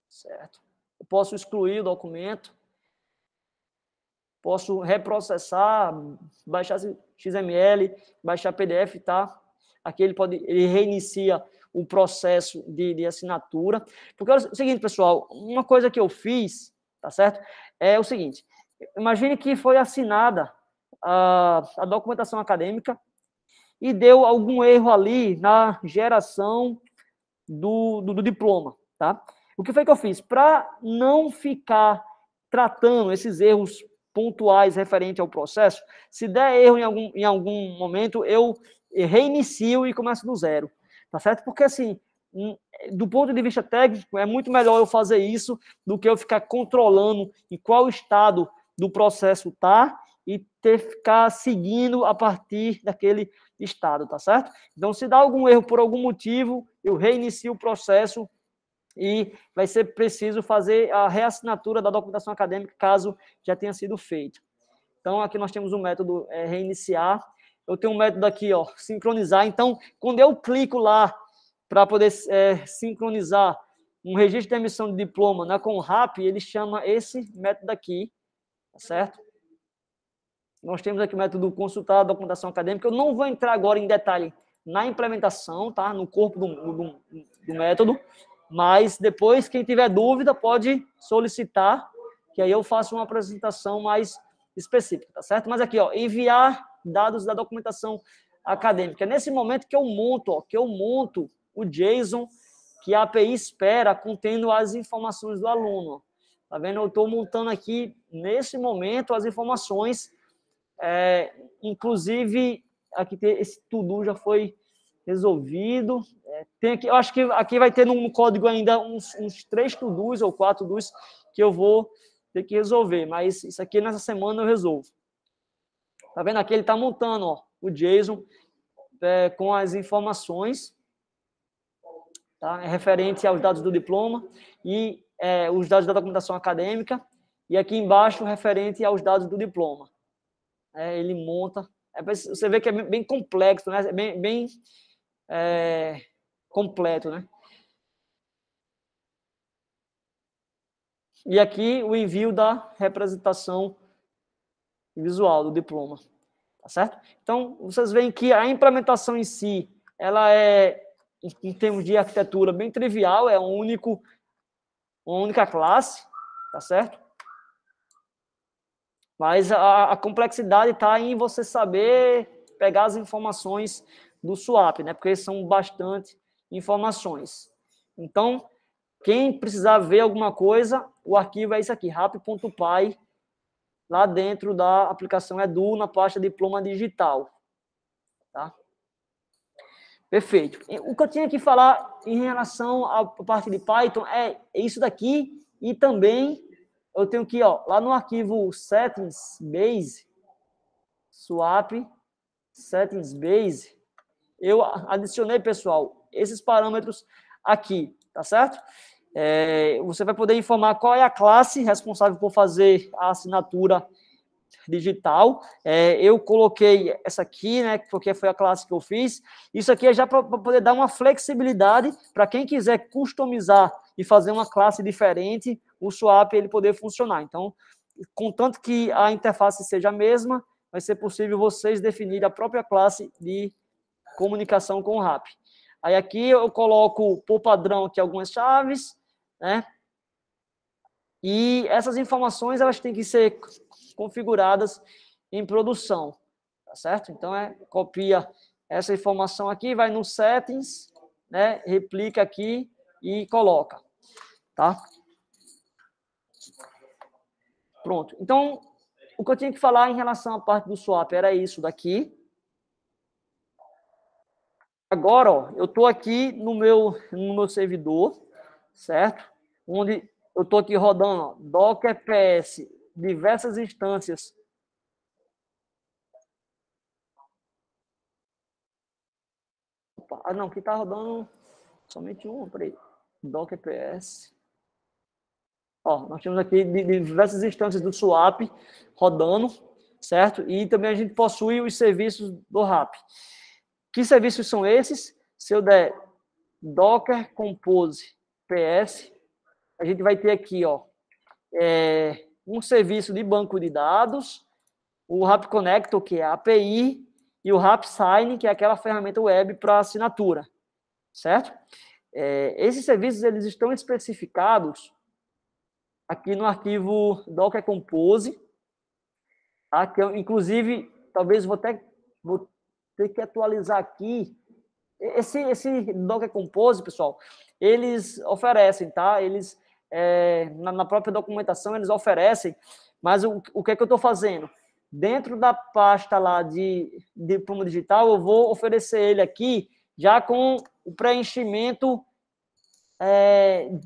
certo? Eu posso excluir o documento, posso reprocessar, baixar XML, baixar PDF, tá? Aqui ele reinicia o processo de assinatura. Porque é o seguinte, pessoal, uma coisa que eu fiz, tá certo? É o seguinte, imagine que foi assinada a documentação acadêmica e deu algum erro ali na geração do diploma, tá? O que foi que eu fiz? Para não ficar tratando esses erros pontuais referente ao processo, se der erro em algum momento, eu reinicio e começo do zero, tá certo? Porque, assim, do ponto de vista técnico, é muito melhor eu fazer isso do que eu ficar controlando em qual estado do processo está e ficar seguindo a partir daquele estado, tá certo? Então, se dá algum erro por algum motivo, eu reinicio o processo e vai ser preciso fazer a reassinatura da documentação acadêmica, caso já tenha sido feito. Então, aqui nós temos o método reiniciar. Eu tenho um método aqui, ó, sincronizar. Então, quando eu clico lá para poder sincronizar um registro de emissão de diploma na Conrap, ele chama esse método aqui, tá certo? Nós temos aqui o método consultar a documentação acadêmica. Eu não vou entrar agora em detalhe na implementação, tá? No corpo do método, mas depois, quem tiver dúvida, pode solicitar, que aí eu faço uma apresentação mais específica, tá certo? Mas aqui, ó, enviar dados da documentação acadêmica. É nesse momento que eu monto o JSON que a API espera contendo as informações do aluno. Tá vendo? Eu estou montando aqui, nesse momento, as informações. Inclusive, aqui esse to-do já foi resolvido. Tem aqui, eu acho que aqui vai ter no código ainda uns 3 to-dos ou 4 to-dos que eu vou ter que resolver, mas isso aqui nessa semana eu resolvo. Tá vendo? Aqui ele está montando, ó, o JSON com as informações, tá? Referente aos dados do diploma e os dados da documentação acadêmica, e aqui embaixo referente aos dados do diploma. Ele monta. Você vê que é bem complexo, né? Bem completo, né? E aqui o envio da representação visual do diploma, tá certo? Então, vocês veem que a implementação em si, ela em termos de arquitetura, bem trivial, é uma única classe, tá certo? Mas a complexidade está em você saber pegar as informações do swap, né? Porque são bastante informações. Então, quem precisar ver alguma coisa, o arquivo é isso aqui, rap.py, lá dentro da aplicação Edu, na pasta diploma digital. Tá? Perfeito. O que eu tinha que falar em relação à parte de Python é isso daqui, e também eu tenho que, ó, lá no arquivo settings base, swap settings base, eu adicionei, pessoal, esses parâmetros aqui, tá certo? Você vai poder informar qual é a classe responsável por fazer a assinatura digital. Eu coloquei essa aqui, né, porque foi a classe que eu fiz. Isso aqui é já para poder dar uma flexibilidade para quem quiser customizar e fazer uma classe diferente, o swap ele poder funcionar. Então, contanto que a interface seja a mesma, vai ser possível vocês definirem a própria classe de comunicação com o RAP. Aí aqui eu coloco por padrão aqui algumas chaves, né? E essas informações elas têm que ser configuradas em produção, tá certo? Então copia essa informação aqui, vai no settings, né? Replica aqui e coloca, tá? Pronto. Então, o que eu tinha que falar em relação à parte do swap era isso daqui. Agora, ó, eu estou aqui no meu servidor, certo? Onde eu estou aqui rodando, ó, Docker PS, diversas instâncias. Opa, não, aqui está rodando somente uma, peraí. Docker PS. Ó, nós temos aqui diversas instâncias do swap rodando, certo? E também a gente possui os serviços do RAP. Que serviços são esses? Se eu der Docker Compose PS, a gente vai ter aqui, ó, um serviço de banco de dados, o RAP Connector, que é a API, e o RAP Sign, que é aquela ferramenta web para assinatura, certo? Esses serviços eles estão especificados aqui no arquivo Docker Compose, tá? Que eu, inclusive, talvez vou ter que atualizar aqui. Esse Docker Compose, pessoal, eles oferecem, tá? Eles, na própria documentação, eles oferecem, mas o que é que eu estou fazendo? Dentro da pasta lá de diploma digital, eu vou oferecer ele aqui, já com o preenchimento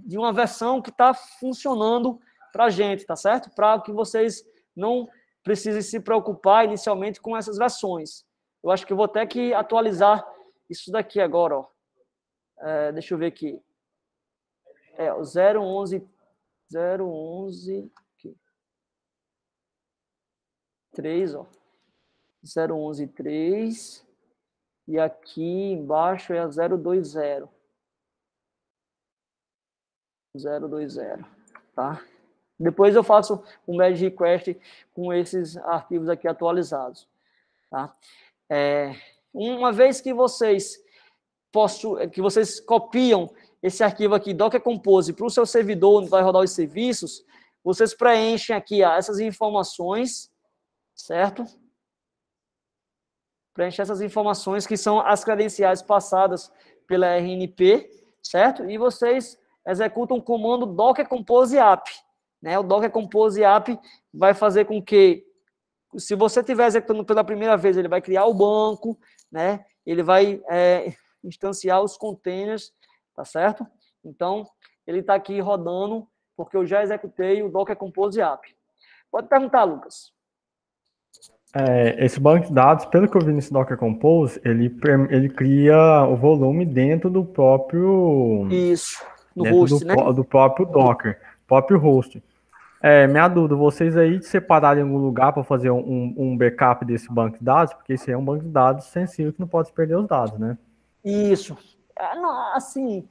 de uma versão que está funcionando para a gente, tá certo? Para que vocês não precisem se preocupar inicialmente com essas versões. Eu acho que eu vou ter que atualizar isso daqui agora, ó. Deixa eu ver aqui. O 011 aqui. 3, ó. 011.3 e aqui embaixo é a 020. 020, tá? Depois eu faço um merge request com esses arquivos aqui atualizados, tá? Uma vez que vocês copiam esse arquivo aqui, Docker Compose, para o seu servidor, onde vai rodar os serviços, vocês preenchem aqui essas informações, certo? Preenchem essas informações que são as credenciais passadas pela RNP, certo? E vocês executam o comando Docker Compose app, né? O Docker Compose app vai fazer com que, se você estiver executando pela primeira vez, ele vai criar o banco, né? Ele vai instanciar os containers, tá certo? Então, ele está aqui rodando, porque eu já executei o Docker Compose app. Pode perguntar, Lucas. Esse banco de dados, pelo que eu vi nesse Docker Compose, ele cria o volume dentro do próprio... Isso, no host, né? Do próprio Docker, próprio host. Minha dúvida, vocês aí separaram em algum lugar para fazer um backup desse banco de dados? Porque esse é um banco de dados sensível que não pode perder os dados, né? Isso. Assim,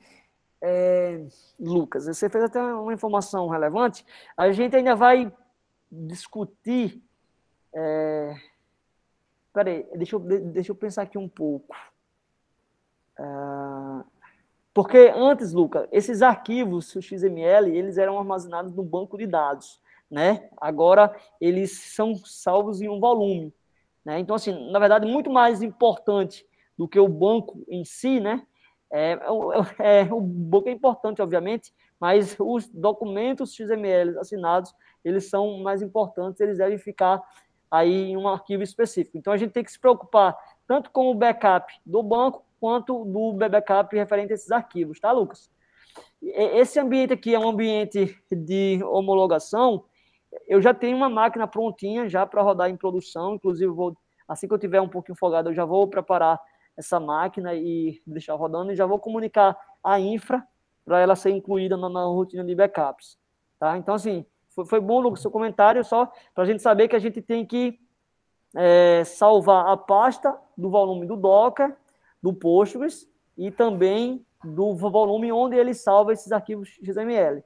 Lucas, você fez até uma informação relevante. A gente ainda vai discutir... Peraí, deixa eu pensar aqui um pouco. Porque antes, Lucas, esses arquivos XML, eles eram armazenados no banco de dados, né? Agora, eles são salvos em um volume, né? Então, assim, na verdade, muito mais importante do que o banco em si, né? O banco é importante, obviamente, mas os documentos XML assinados, eles são mais importantes, eles devem ficar aí em um arquivo específico. Então, a gente tem que se preocupar tanto com o backup do banco, quanto do backup referente a esses arquivos, tá, Lucas? Esse ambiente aqui é um ambiente de homologação. Eu já tenho uma máquina prontinha já para rodar em produção, inclusive, assim que eu tiver um pouquinho folgado, eu já vou preparar essa máquina e deixar rodando, e já vou comunicar a infra para ela ser incluída na rotina de backups, tá? Então, assim, foi bom, Lucas, seu comentário, só para a gente saber que a gente tem que salvar a pasta do volume do Docker, do Postgres e também do volume onde ele salva esses arquivos XML.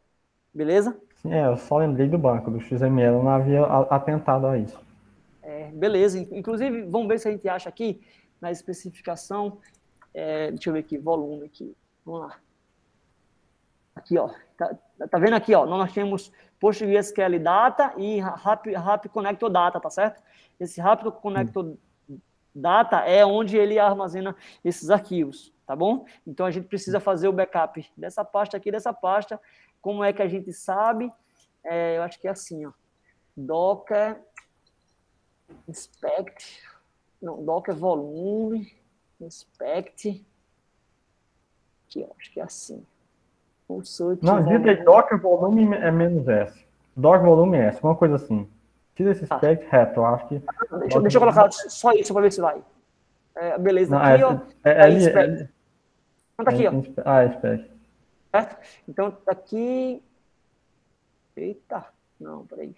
Beleza? Sim, eu só lembrei do banco, do XML, eu não havia atentado a isso. Beleza. Inclusive, vamos ver se a gente acha aqui, na especificação, deixa eu ver aqui, volume aqui, vamos lá. Aqui, ó, tá vendo aqui, ó, nós temos PostgreSQL Data e Rapid Connector Data, tá certo? Esse Rapid Connector Data é onde ele armazena esses arquivos, tá bom? Então, a gente precisa fazer o backup dessa pasta aqui, dessa pasta. Como é que a gente sabe? Eu acho que é assim, ó. Docker inspect, não, Docker volume, inspect, aqui, ó, acho que é assim. Não, existe Docker volume é menos S. Docker volume S, uma coisa assim. Tira esse spec reto, eu acho que... Deixa eu colocar só isso para ver se vai. Beleza, não, aqui, ó. Spec. Então tá aqui, ó. É spec. Certo? Então tá aqui... Eita, não, peraí.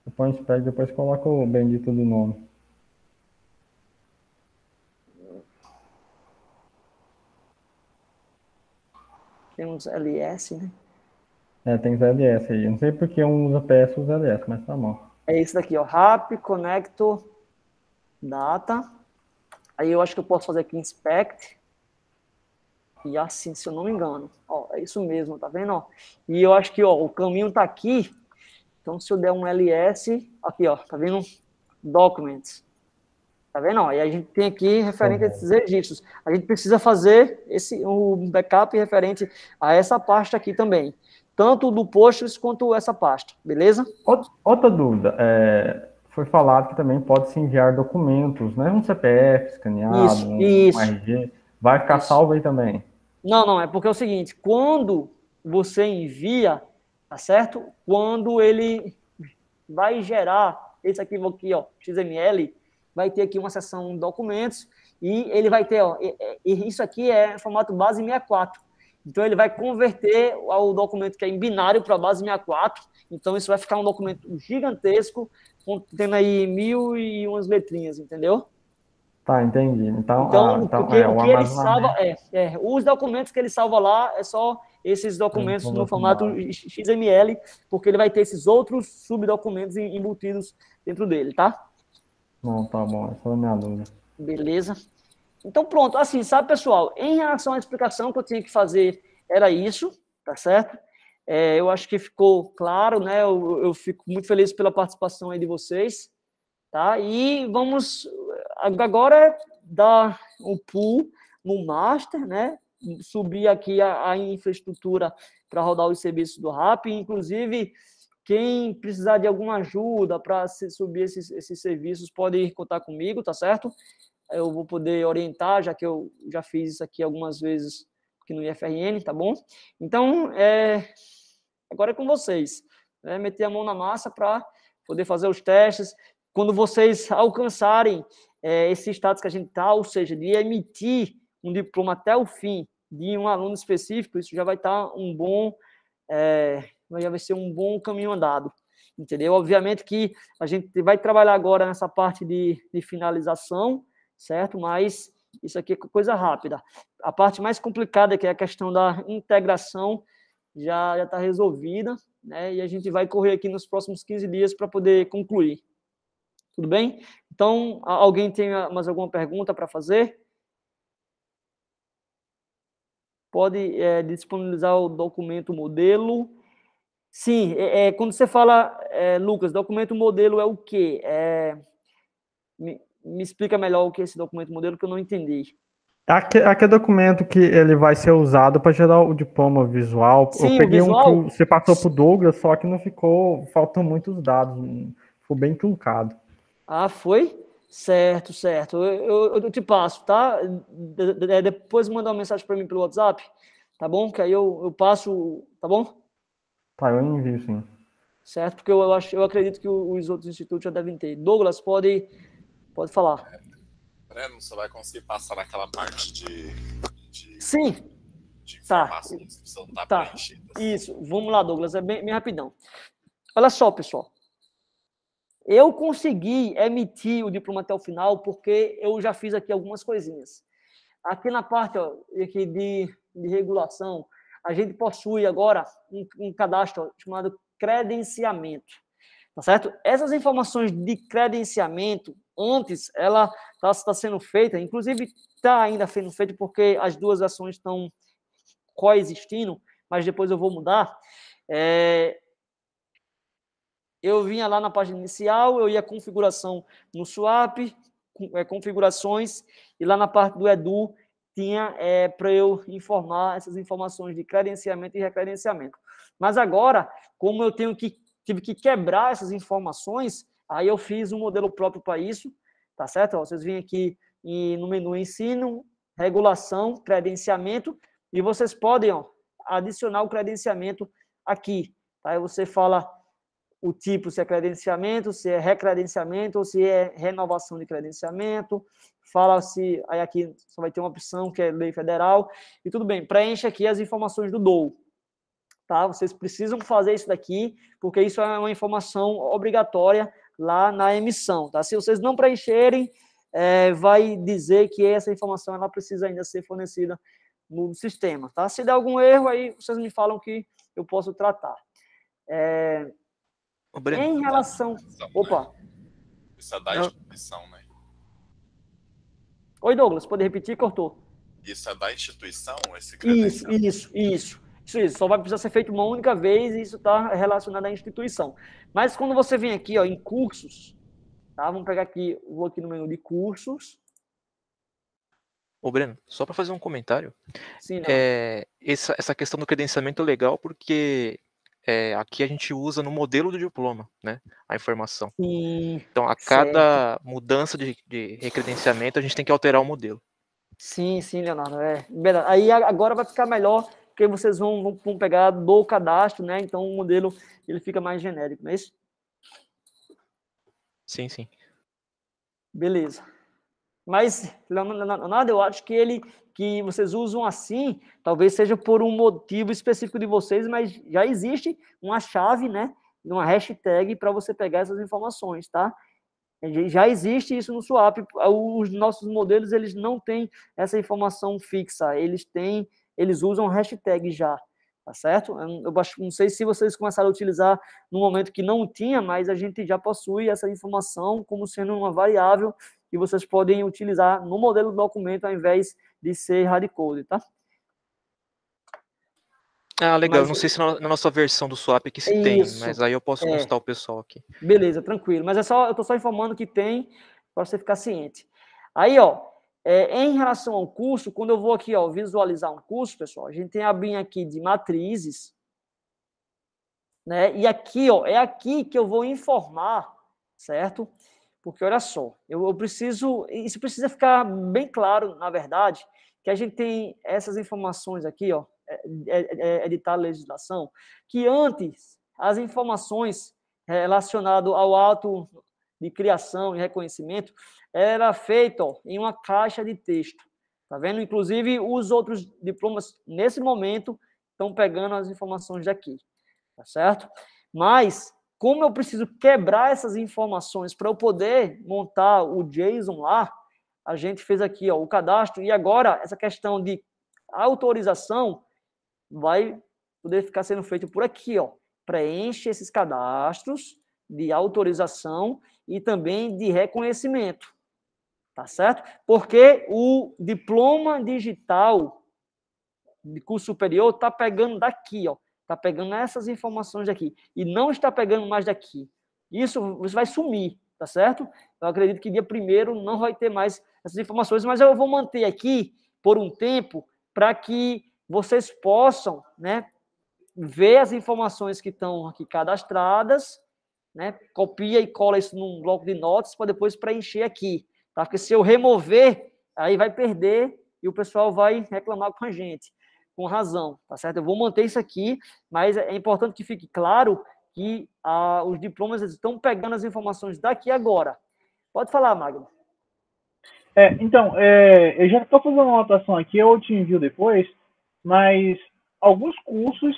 Você põe spec, depois coloca o bendito do nome. Temos LS, né? Tem os LS aí. Eu não sei porque um usa PS e usa LS, mas tá bom. É esse daqui, ó. Rapid Connector Data. Aí eu acho que eu posso fazer aqui Inspect. E assim, se eu não me engano. Ó, é isso mesmo, tá vendo? Ó? E eu acho que, ó, o caminho tá aqui. Então, se eu der um LS... Aqui, ó. Tá vendo? Documents. Tá vendo? Ó, e a gente tem aqui referente a esses registros. A gente precisa fazer o backup referente a essa pasta aqui também. Tanto do Postgres quanto essa pasta, beleza? Outra dúvida, foi falado que também pode se enviar documentos, né? Um CPF escaneado, um RG, Vai ficar salvo aí também? Não, é porque é o seguinte, quando você envia, tá certo? Quando ele vai gerar esse arquivo aqui, ó, XML, vai ter aqui uma seção documentos e ele vai ter, ó, isso aqui é formato base 64. Então, ele vai converter o documento que é em binário para base 64. Então, isso vai ficar um documento gigantesco, contendo aí 1001 letrinhas, entendeu? Tá, entendi. Então o que ele salva os documentos que ele salva lá é só esses documentos no formato XML, porque ele vai ter esses outros subdocumentos embutidos dentro dele, tá? Não, tá bom, essa é a minha dúvida. Beleza. Então, pronto. Assim, sabe, pessoal, em relação à explicação que eu tinha que fazer, era isso, tá certo? Eu acho que ficou claro, né? Eu fico muito feliz pela participação aí de vocês, tá? E vamos agora dar um pull no master, né? Subir aqui a infraestrutura para rodar os serviços do RAP, inclusive quem precisar de alguma ajuda para subir esses serviços pode contar comigo, tá certo? Eu vou poder orientar, já que eu já fiz isso aqui algumas vezes aqui no IFRN, tá bom? Então, agora é com vocês, né? Meter a mão na massa para poder fazer os testes. Quando vocês alcançarem esse status que a gente está, ou seja, de emitir um diploma até o fim de um aluno específico, isso já vai estar já vai ser um bom caminho andado, entendeu? Obviamente que a gente vai trabalhar agora nessa parte de finalização, certo? Mas isso aqui é coisa rápida. A parte mais complicada, que é a questão da integração, já está resolvida, né? E a gente vai correr aqui nos próximos 15 dias para poder concluir. Tudo bem? Então, alguém tem mais alguma pergunta para fazer? Pode disponibilizar o documento modelo. Sim, quando você fala, Lucas, documento modelo é o quê? Me explica melhor o que é esse documento modelo, que eu não entendi. Aquele documento que ele vai ser usado para gerar o diploma visual. Sim, eu peguei visual? um que você passou para o Douglas, só que não ficou, faltam muitos dados, ficou bem truncado. Ah, foi? Certo. Eu te passo, tá? Depois manda uma mensagem para mim pelo WhatsApp, tá bom? Que aí eu passo, tá bom? Tá, eu envio, sim. Certo, porque eu acredito que os outros institutos já devem ter. Douglas, pode falar. Breno, você vai conseguir passar naquela parte de Sim. De informação que precisa estar preenchida. Isso, vamos lá, Douglas, é bem rapidão. Olha só, pessoal. Eu consegui emitir o diploma até o final porque eu já fiz aqui algumas coisinhas. Aqui na parte aqui de regulação, a gente possui agora um cadastro chamado credenciamento, tá certo? Essas informações de credenciamento, antes, ela está sendo feita, inclusive está ainda sendo feita porque as duas ações estão coexistindo, mas depois eu vou mudar. Eu vinha lá na página inicial, eu ia configuração no swap, configurações, e lá na parte do Edu tinha para eu informar essas informações de credenciamento e recredenciamento. Mas agora, como eu tive que quebrar essas informações, aí eu fiz um modelo próprio para isso, tá certo? Vocês vêm aqui no menu ensino, regulação, credenciamento, e vocês podem adicionar o credenciamento aqui. Tá? Aí você fala o tipo, se é credenciamento, se é recredenciamento ou se é renovação de credenciamento. Fala se... Aí aqui só vai ter uma opção que é lei federal. E tudo bem, preenche aqui as informações do DOU. Tá? Vocês precisam fazer isso daqui, porque isso é uma informação obrigatória lá na emissão. Tá? Se vocês não preencherem, vai dizer que essa informação ela precisa ainda ser fornecida no sistema. Tá? Se der algum erro, aí vocês me falam que eu posso tratar. Em relação... Opa! Isso é da instituição, né? Oi, Douglas, pode repetir? Cortou. Isso é da instituição, esse credenciamento? Isso. Só vai precisar ser feito uma única vez e isso está relacionado à instituição. Mas quando você vem aqui em cursos, tá? Vamos pegar aqui, vou aqui no menu de cursos. Ô, Breno, só para fazer um comentário. Sim, essa questão do credenciamento é legal porque aqui a gente usa no modelo do diploma, né? A informação. Sim, então, a cada mudança de recredenciamento, a gente tem que alterar o modelo. Sim, Leonardo. Aí agora vai ficar melhor, porque vocês vão pegar do cadastro, né? Então o modelo ele fica mais genérico, não é isso? Sim. Beleza. Mas, Leonardo, eu acho que vocês usam assim, talvez seja por um motivo específico de vocês, mas já existe uma chave, né? Uma hashtag para você pegar essas informações, tá? Já existe isso no Swap. Os nossos modelos, eles não têm essa informação fixa, eles usam hashtag já, tá certo? Eu não sei se vocês começaram a utilizar no momento que não tinha, mas a gente já possui essa informação como sendo uma variável que vocês podem utilizar no modelo do documento ao invés de ser hardcode, tá? Ah, legal. Mas, não sei se na nossa versão do Swap aqui se tem, mas aí eu posso consultar o pessoal aqui. Beleza, tranquilo. Mas eu tô só informando que tem, para você ficar ciente. Aí, em relação ao curso, quando eu vou aqui, visualizar um curso, pessoal, a gente tem a abinha aqui de matrizes, né? E aqui, é aqui que eu vou informar, certo? Porque, olha só, isso precisa ficar bem claro, na verdade, que a gente tem essas informações aqui, editar a legislação, que antes as informações relacionadas ao ato de criação e reconhecimento era feito em uma caixa de texto. Tá vendo? Inclusive, os outros diplomas, nesse momento, estão pegando as informações daqui. Tá certo? Mas, como eu preciso quebrar essas informações para eu poder montar o JSON lá, a gente fez aqui o cadastro, e agora essa questão de autorização vai poder ficar sendo feito por aqui, preenche esses cadastros de autorização e também de reconhecimento, tá certo? Porque o diploma digital de curso superior está pegando daqui, está pegando essas informações daqui e não está pegando mais daqui. Isso vai sumir, tá certo? Eu acredito que dia 1º não vai ter mais essas informações, mas eu vou manter aqui por um tempo para que vocês possam, né, ver as informações que estão aqui cadastradas, né, copia e cola isso num bloco de notas para depois preencher aqui, tá? Porque se eu remover, aí vai perder e o pessoal vai reclamar com a gente, com razão, tá certo? Eu vou manter isso aqui, mas é importante que fique claro que os diplomas estão pegando as informações daqui agora. Pode falar, Magno. Então, eu já estou fazendo uma anotação aqui, eu te envio depois, mas alguns cursos,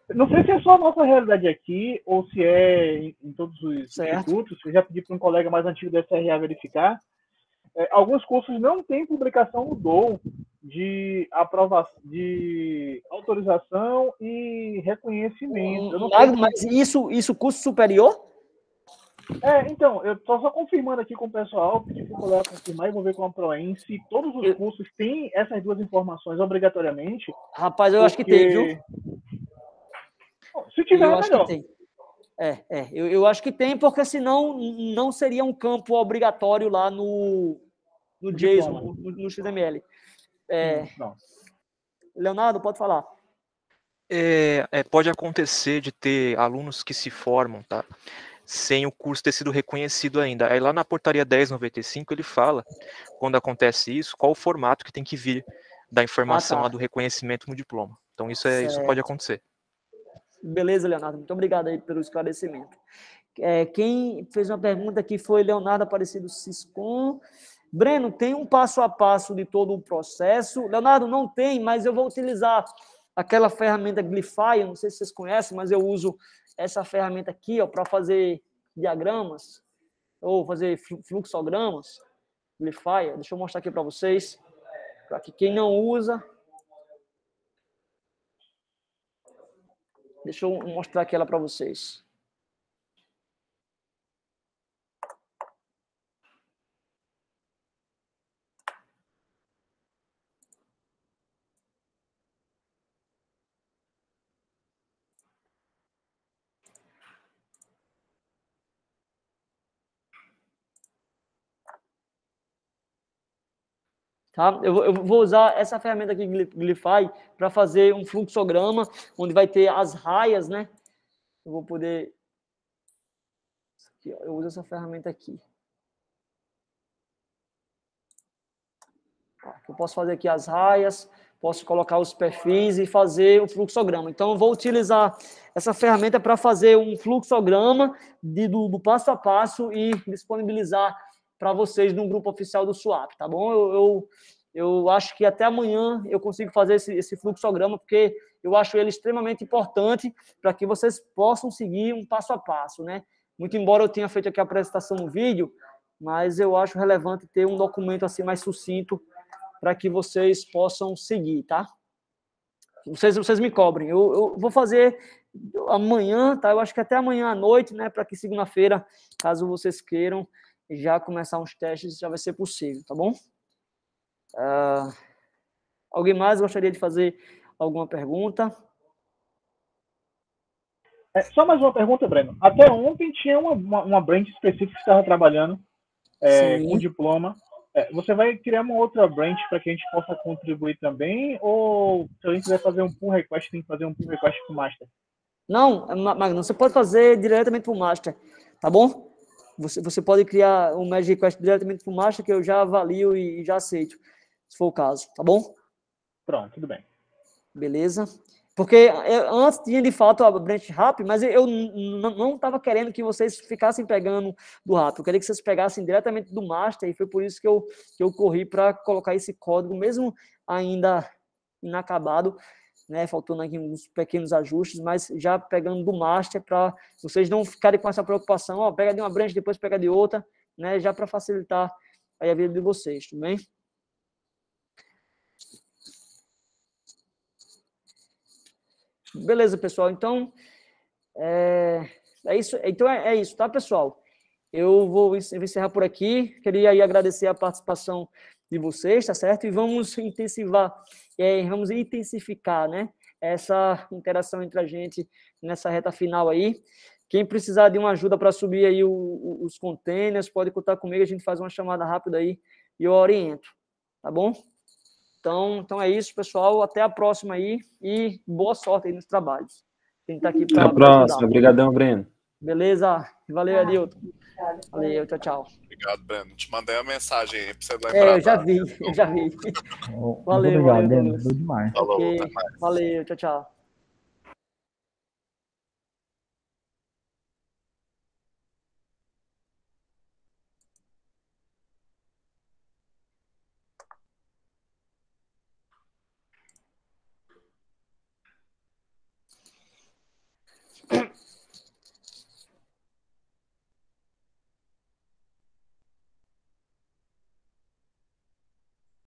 não sei se é só a nossa realidade aqui, ou se é em todos os institutos, eu já pedi para um colega mais antigo da SRA verificar, alguns cursos não têm publicação no DOU de autorização e reconhecimento. Mas isso curso superior? Então, eu estou só confirmando aqui com o pessoal, pedi para o colega confirmar e vou ver com a Proen se todos os cursos têm essas duas informações obrigatoriamente. Rapaz, eu acho que tem, viu? Se tiver, eu acho melhor. Que tem. Eu acho que tem, porque senão não seria um campo obrigatório lá no JSON, no XML. Leonardo, pode falar. Pode acontecer de ter alunos que se formam, tá? Sem o curso ter sido reconhecido ainda. Aí lá na portaria 1095 ele fala, quando acontece isso, qual o formato que tem que vir da informação lá do reconhecimento no diploma. Então isso pode acontecer. Beleza, Leonardo. Muito obrigado aí pelo esclarecimento. Quem fez uma pergunta aqui foi Leonardo Aparecido Siscon. Breno, tem um passo a passo de todo o processo? Leonardo, não tem, mas eu vou utilizar aquela ferramenta Glyphy, eu não sei se vocês conhecem, mas eu uso essa ferramenta aqui para fazer diagramas, ou fazer fluxogramas, Glyphy. Deixa eu mostrar aqui para vocês, para que quem não usa... Deixa eu mostrar aqui ela para vocês. Tá? Eu vou usar essa ferramenta aqui, Glyphy, para fazer um fluxograma, onde vai ter as raias, né? Eu vou poder... Eu uso essa ferramenta aqui. Eu posso fazer aqui as raias, posso colocar os perfis e fazer o fluxograma. Então, eu vou utilizar essa ferramenta para fazer um fluxograma do passo a passo e disponibilizar para vocês no grupo oficial do Swap, tá bom? Eu acho que até amanhã eu consigo fazer esse fluxograma, porque eu acho ele extremamente importante para que vocês possam seguir um passo a passo, né? Muito embora eu tenha feito aqui a apresentação no vídeo, mas eu acho relevante ter um documento assim mais sucinto para que vocês possam seguir, tá? Vocês me cobrem. Eu vou fazer amanhã, tá? Eu acho que até amanhã à noite, né? Para que segunda-feira, caso vocês queiram já começar uns testes, já vai ser possível, tá bom? Alguém mais gostaria de fazer alguma pergunta? Só mais uma pergunta, Breno. Até ontem tinha uma branch específica que estava trabalhando com diploma. Você vai criar uma outra branch para que a gente possa contribuir também? Ou se a gente quiser fazer um pull request, tem que fazer um pull request para o master? Não, Magno, você pode fazer diretamente para o master, tá bom? Você pode criar um merge request diretamente para o master, que eu já avalio e já aceito, se for o caso, tá bom? Pronto, tudo bem. Beleza. Porque antes tinha, de fato, a branch RAP, mas eu não estava querendo que vocês ficassem pegando do RAP. Eu queria que vocês pegassem diretamente do master, e foi por isso que eu corri para colocar esse código, mesmo ainda inacabado, né, faltando aqui uns pequenos ajustes, mas já pegando do master, para vocês não ficarem com essa preocupação, ó, pega de uma branch, depois pega de outra, né, já para facilitar aí a vida de vocês, tudo bem? Beleza, pessoal, então é isso, tá, pessoal? Eu vou encerrar por aqui, queria aí agradecer a participação de vocês, tá certo? E vamos intensificar, né, essa interação entre a gente nessa reta final aí. Quem precisar de uma ajuda para subir aí os containers, pode contar comigo, a gente faz uma chamada rápida aí e eu oriento, tá bom? Então é isso, pessoal, até a próxima aí e boa sorte aí nos trabalhos. Quem tá aqui até a próxima, obrigadão, Breno. Beleza, valeu, Adilton. Valeu, tchau. Obrigado, Breno. Te mandei a mensagem aí para você lembrar. Eu já vi. Valeu, obrigado, valeu. Deu demais. Falou, okay. até mais. Valeu, tchau.